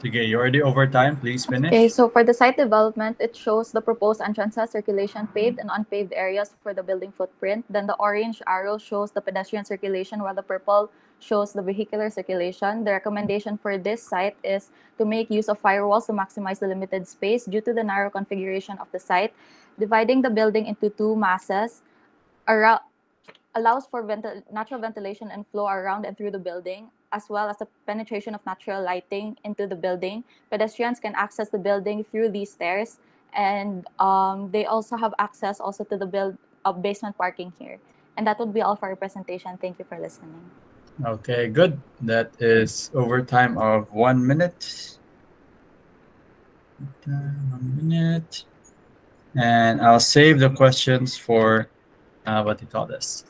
Okay, you're already over time. Please finish. Okay, so for the site development, it shows the proposed entrances, circulation, paved and unpaved areas for the building footprint. Then the orange arrow shows the pedestrian circulation, while the purple shows the vehicular circulation. The recommendation for this site is to make use of firewalls to maximize the limited space due to the narrow configuration of the site. Dividing the building into two masses allows for natural ventilation and flow around and through the building, as well as the penetration of natural lighting into the building. Pedestrians can access the building through these stairs, and they also have access also to the basement parking here. And that would be all for our presentation. Thank you for listening. Okay, good. That is overtime of 1 minute. 1 minute. And I'll save the questions for what do you call this?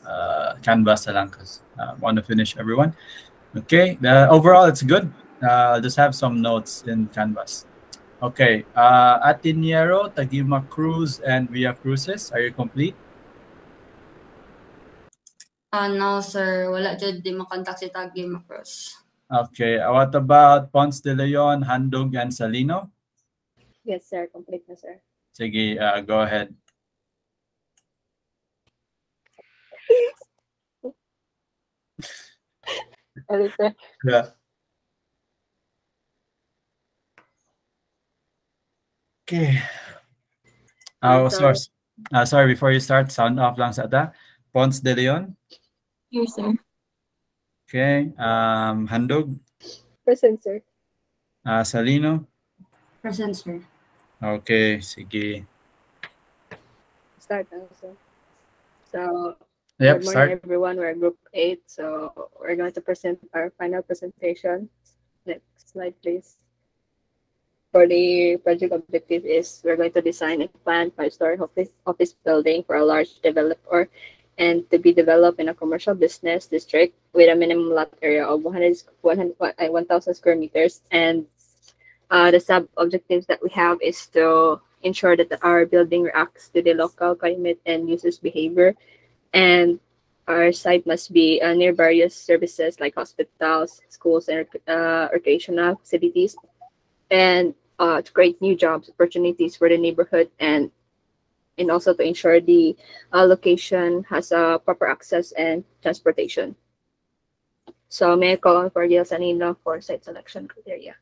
Canvas lang, because I want to finish everyone. Okay, overall it's good. I'll just have some notes in Canvas. Okay, Atiniero, Tagima Cruz, and Villa Cruces, are you complete? No, sir. Wala dyan di makontak si Tagima Cruz. Okay, what about Ponce de Leon, Handog, and Salino? Yes, sir. Complete na, sir. Sige, go ahead. Yeah. Okay. Sorry, before you start, sound off lang sa ata. Ponce de Leon? Here, sir. Okay. Handog? Present, sir. Salino? Present, sir. Okay, sige. Start now, sir. So, Yep, good morning, start. everyone. We're Group 8, so we're going to present our final presentation. Next slide, please. For the project objective is we're going to design and plan 5-story office building for a large developer and to be developed in a commercial business district with a minimum lot area of 1,000 square meters. And the sub-objectives that we have is to ensure that our building reacts to the local climate and users' behavior. And our site must be near various services like hospitals, schools, and recreational facilities, and to create new jobs opportunities for the neighborhood, and also to ensure the location has proper access and transportation. So may I call on for Gil Sanino for site selection criteria.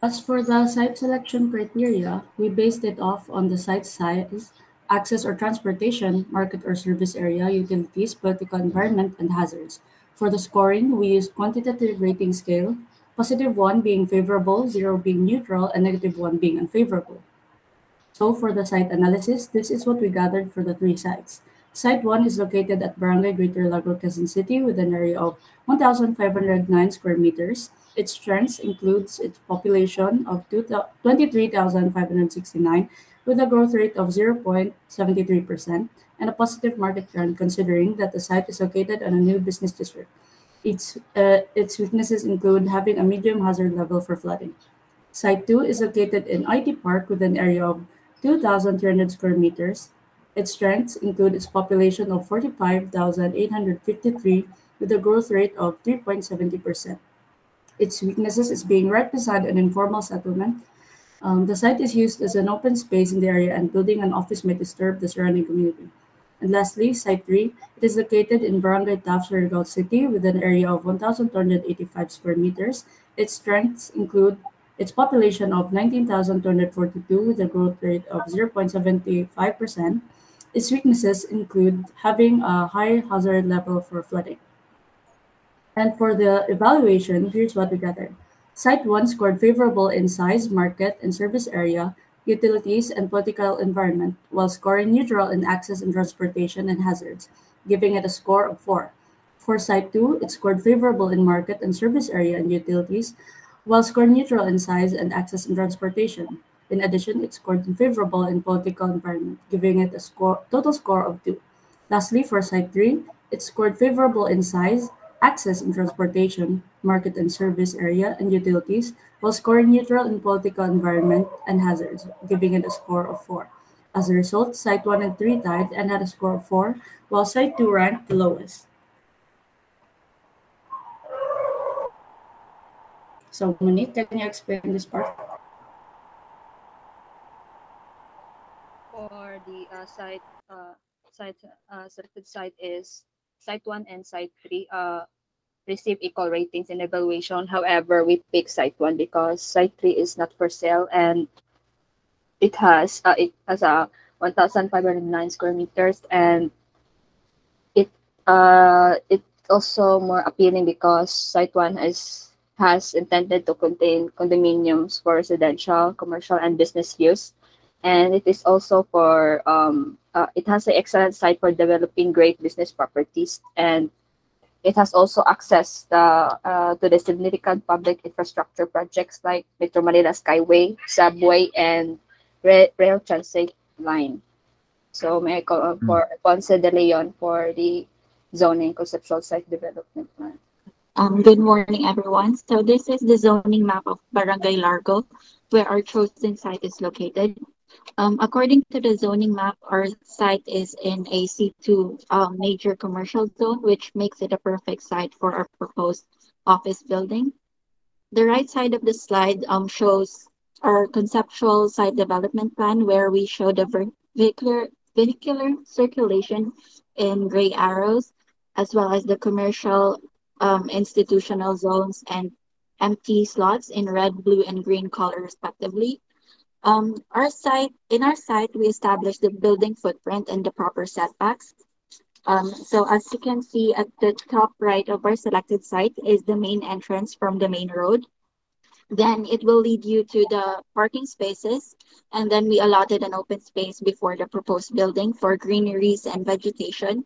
As for the site selection criteria, we based it off on the site size, access or transportation, market or service area, utilities, political environment, and hazards. For the scoring, we used quantitative rating scale, +1 being favorable, 0 being neutral, and -1 being unfavorable. So for the site analysis, this is what we gathered for the 3 sites. Site 1 is located at Barangay Greater Largo, Quezon City with an area of 1,509 square meters. Its strengths includes its population of 23,569 with a growth rate of 0.73% and a positive market trend considering that the site is located on a new business district. Its weaknesses include having a medium hazard level for flooding. Site 2 is located in IT Park with an area of 2,300 square meters. Its strengths include its population of 45,853 with a growth rate of 3.70%. Its weaknesses is being right beside an informal settlement. The site is used as an open space in the area, and building an office may disturb the surrounding community. And lastly, Site 3, it is located in Barangay Taf, Surigao City with an area of 1,285 square meters. Its strengths include its population of 19,242 with a growth rate of 0.75%. Its weaknesses include having a high hazard level for flooding. And for the evaluation, here's what we gathered. Site 1 scored favorable in size, market, and service area, utilities, and political environment, while scoring neutral in access and transportation and hazards, giving it a score of 4. For Site 2, it scored favorable in market and service area and utilities, while scoring neutral in size and access and transportation. In addition, it scored unfavorable in political environment, giving it a total score of 2. Lastly, for Site 3, it scored favorable in size, access and transportation, market and service area, and utilities, while scoring neutral in political environment and hazards, giving it a score of 4. As a result, Site 1 and 3 tied and had a score of 4, while Site 2 ranked the lowest. So, Monique, can you explain this part? For the selected site is Site 1 and Site 3 receive equal ratings in evaluation. However, we pick Site 1 because Site 3 is not for sale, and it has a 1,509 square meters, and it also more appealing because Site 1 has intended to contain condominiums for residential, commercial, and business use. And it is also for it has an excellent site for developing great business properties, and it has also access to the significant public infrastructure projects like Metro Manila Skyway, Subway, and rail transit line. So may I call on for Ponce de Leon for the zoning conceptual site development plan. Good morning, everyone. So this is the zoning map of Barangay Largo, where our chosen site is located. According to the zoning map, our site is in a C2 major commercial zone, which makes it a perfect site for our proposed office building. The right side of the slide shows our conceptual site development plan, where we show the vehicular circulation in gray arrows, as well as the commercial institutional zones and empty slots in red, blue, and green color respectively. In our site, we established the building footprint and the proper setbacks. So as you can see at the top right of our selected site is the main entrance from the main road. Then it will lead you to the parking spaces, and then we allotted an open space before the proposed building for greeneries and vegetation.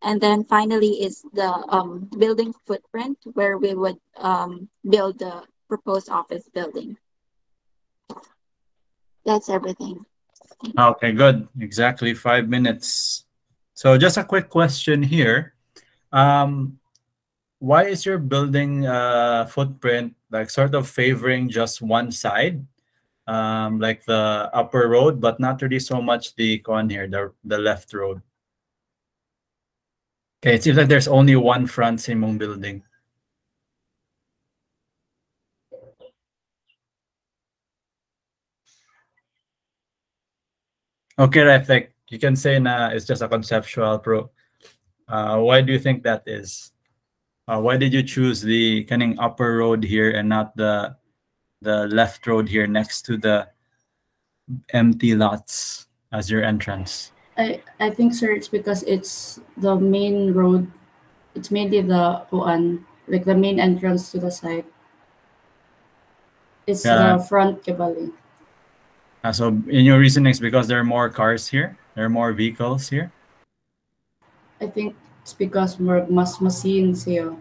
And then finally is the building footprint, where we would build the proposed office building. That's everything. Okay, good. Exactly 5 minutes. So just a quick question here. Why is your building footprint like sort of favoring just one side, like the upper road, but not really so much the con here, the left road? Okay, it seems like there's only one front sa imong building. Okay, Reflect, you can say na it's just a conceptual pro. Why do you think that is? Why did you choose the kaning upper road here and not the left road here next to the empty lots as your entrance? I think, sir, it's because it's the main road. It's mainly the like the main entrance to the site. It's Yeah. the front kabali. So in your reasoning, it's because there are more cars here? There are more vehicles here? I think it's because more mas machine siya,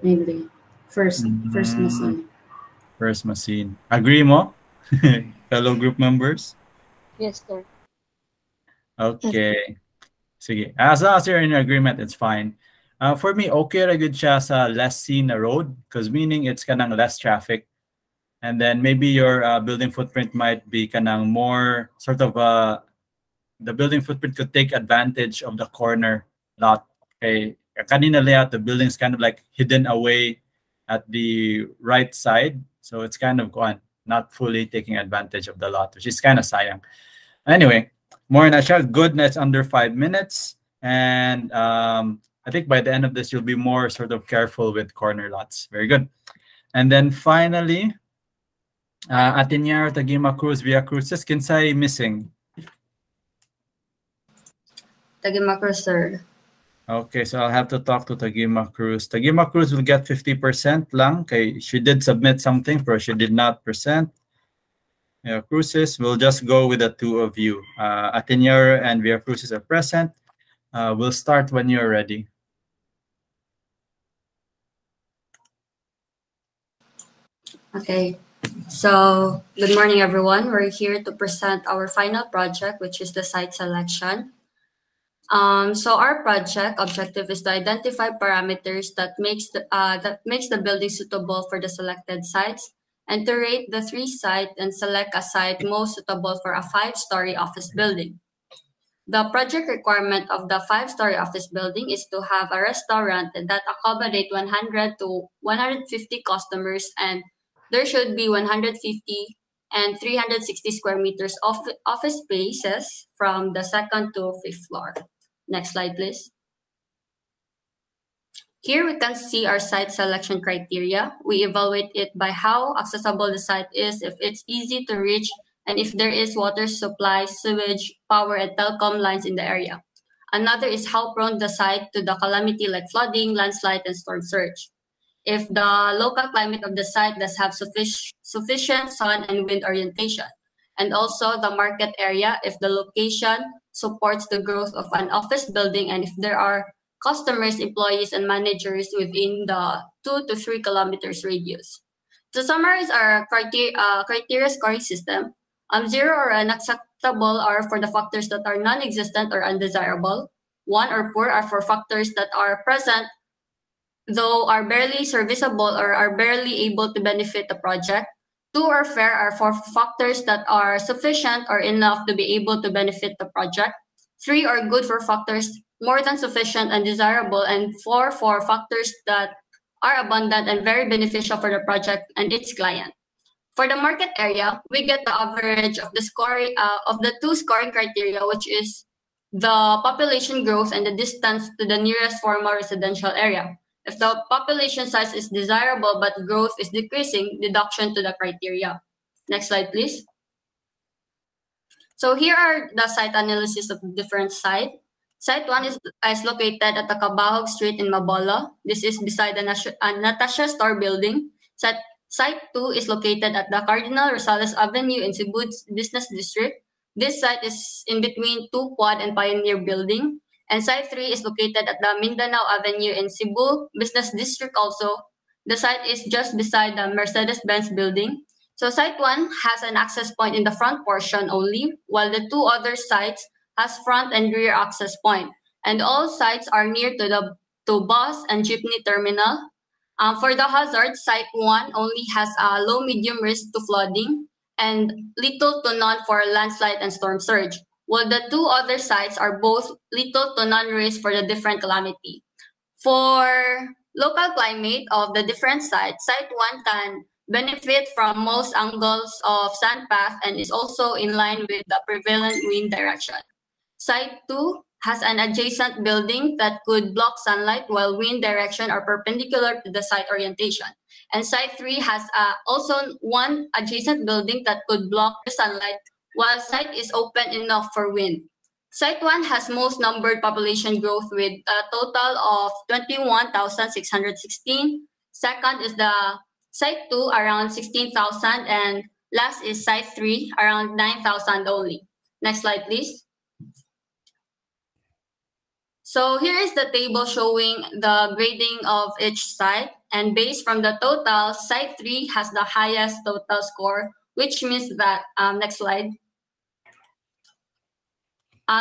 mainly. First machine. First machine. Agree mo? Fellow group members? Yes, sir. Okay. Sige. As long as you're in agreement, it's fine. For me, okay ra good siya sa less seen na road because meaning it's kanang less traffic. And then maybe your building footprint might be kanang more sort of the building footprint could take advantage of the corner lot. Okay. Kanina layout, the building's kind of like hidden away at the right side. So it's kind of gone, not fully taking advantage of the lot, which is kind of sayang. Anyway, more na siya. Good na it's under 5 minutes. And I think by the end of this, you'll be more sort of careful with corner lots. Very good. And then finally, Atinyaro, Tagima Cruz, Via Crucis, kinsay missing? Tagima Cruz, sir. Okay, so I'll have to talk to Tagima Cruz. Tagima Cruz will get 50% lang. Okay, she did submit something, but she did not present. Via Crucis, we'll just go with the two of you. Atinyaro and Via Crucis are present. We'll start when you're ready. Okay, so good morning, everyone. We're here to present our final project, which is the site selection. So our project objective is to identify parameters that makes the building suitable for the selected sites, and to rate the 3 sites and select a site most suitable for a 5-story office building. The project requirement of the 5-story office building is to have a restaurant that accommodate 100 to 150 customers, and there should be 150 and 360 square meters of office spaces from the 2nd to 5th floor. Next slide, please. Here we can see our site selection criteria. We evaluate it by how accessible the site is, if it's easy to reach, and if there is water supply, sewage, power, and telecom lines in the area. Another is how prone the site to the calamity like flooding, landslide, and storm surge. If the local climate of the site does have sufficient sun and wind orientation. And also the market area, if the location supports the growth of an office building, and if there are customers, employees, and managers within the 2 to 3 kilometers radius. To summarize our criteria scoring system, 0 or unacceptable are for the factors that are non-existent or undesirable. 1 or poor are for factors that are present, though are barely serviceable or are barely able to benefit the project. 2 or fair are for factors that are sufficient or enough to be able to benefit the project. 3 are good for factors more than sufficient and desirable, and 4 for factors that are abundant and very beneficial for the project and its client. For the market area, we get the average of the scoring of the 2 scoring criteria, which is the population growth and the distance to the nearest formal residential area. If the population size is desirable but growth is decreasing, deduction to the criteria. Next slide, please. So here are the site analysis of the different sites. Site 1 is located at the Cabahog Street in Mabolo. This is beside the Natasha Store building. Site 2 is located at the Cardinal Rosales Avenue in Cebu Business District. This site is in between 2 Quad and Pioneer building. And site 3 is located at the Mindanao Avenue in Cebu Business District also. The site is just beside the Mercedes-Benz building. So site 1 has an access point in the front portion only, while the 2 other sites has front and rear access point. And all sites are near to the bus and jeepney terminal. For the hazard, site 1 only has a low-medium risk to flooding and little to none for landslide and storm surge, while the 2 other sites are both little to none risk for the different calamity. For local climate of the different sites, site 1 can benefit from most angles of sand path and is also in line with the prevalent wind direction. Site 2 has an adjacent building that could block sunlight while wind direction are perpendicular to the site orientation. And site 3 has also one adjacent building that could block the sunlight while site is open enough for wind. Site 1 has most numbered population growth with a total of 21,616. Second is the site 2 around 16,000 and last is site 3 around 9,000 only. Next slide, please. So here is the table showing the grading of each site, and based from the total, site 3 has the highest total score, which means that, next slide,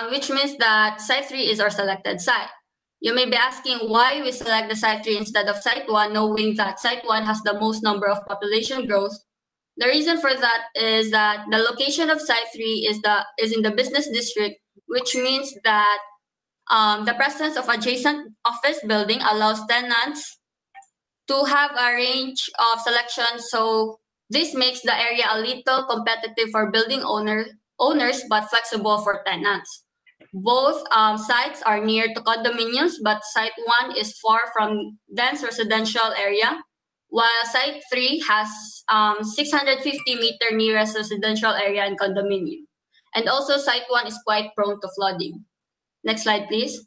which means that site 3 is our selected site. You may be asking why we select the site 3 instead of site 1, knowing that site 1 has the most number of population growth. The reason for that is that the location of site 3 is in the business district, which means that the presence of adjacent office building allows tenants to have a range of selection. So this makes the area a little competitive for building owners, but flexible for tenants. Both sites are near to condominiums, but site 1 is far from dense residential area, while site 3 has 650-meter nearest residential area and condominium. And also site 1 is quite prone to flooding. Next slide, please.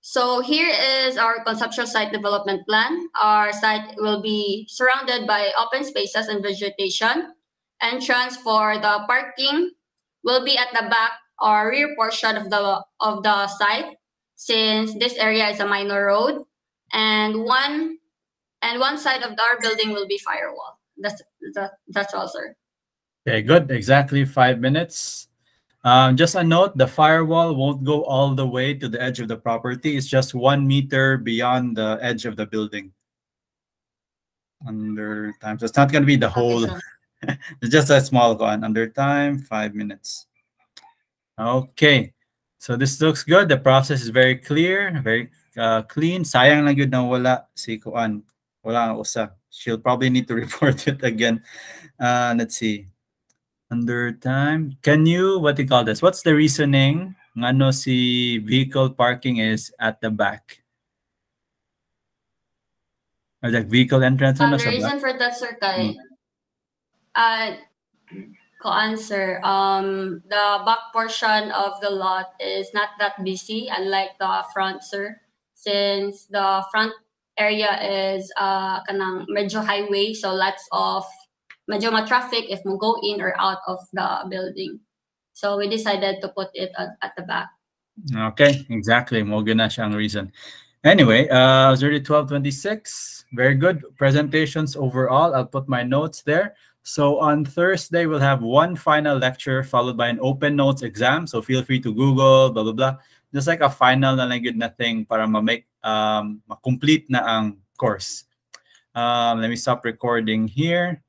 So here is our conceptual site development plan. Our site will be surrounded by open spaces and vegetation. Entrance for the parking will be at the back or rear portion of the site, since this area is a minor road. And one side of our building will be firewall. That's all, sir. Okay, good. Exactly 5 minutes. Just a note, the firewall won't go all the way to the edge of the property. It's just 1 meter beyond the edge of the building. Under time. So it's not going to be the whole. It's just a small one. Under time, 5 minutes. Okay. So this looks good. The process is very clear, very clean. Sayang lang yun na wala si Kuan. Wala ang usa. She'll probably need to report it again. Let's see. Under time, can you, what do you call this? What's the reasoning? Ngano si vehicle parking is at the back? Or the vehicle entrance? The reason for that, sir, kay, answer. The back portion of the lot is not that busy, unlike the front, sir. Since the front area is kanang medyo highway, so lots of medyo ma-traffic if mo go in or out of the building. So we decided to put it at the back. Okay, exactly. Mo na siyang reason. Anyway, it's already 12:26. Very good presentations overall. I'll put my notes there. So on Thursday, we'll have one final lecture followed by an open notes exam. So feel free to Google, blah, blah, blah. Just like a final na lang good na thing para ma-complete na ang course. Let me stop recording here.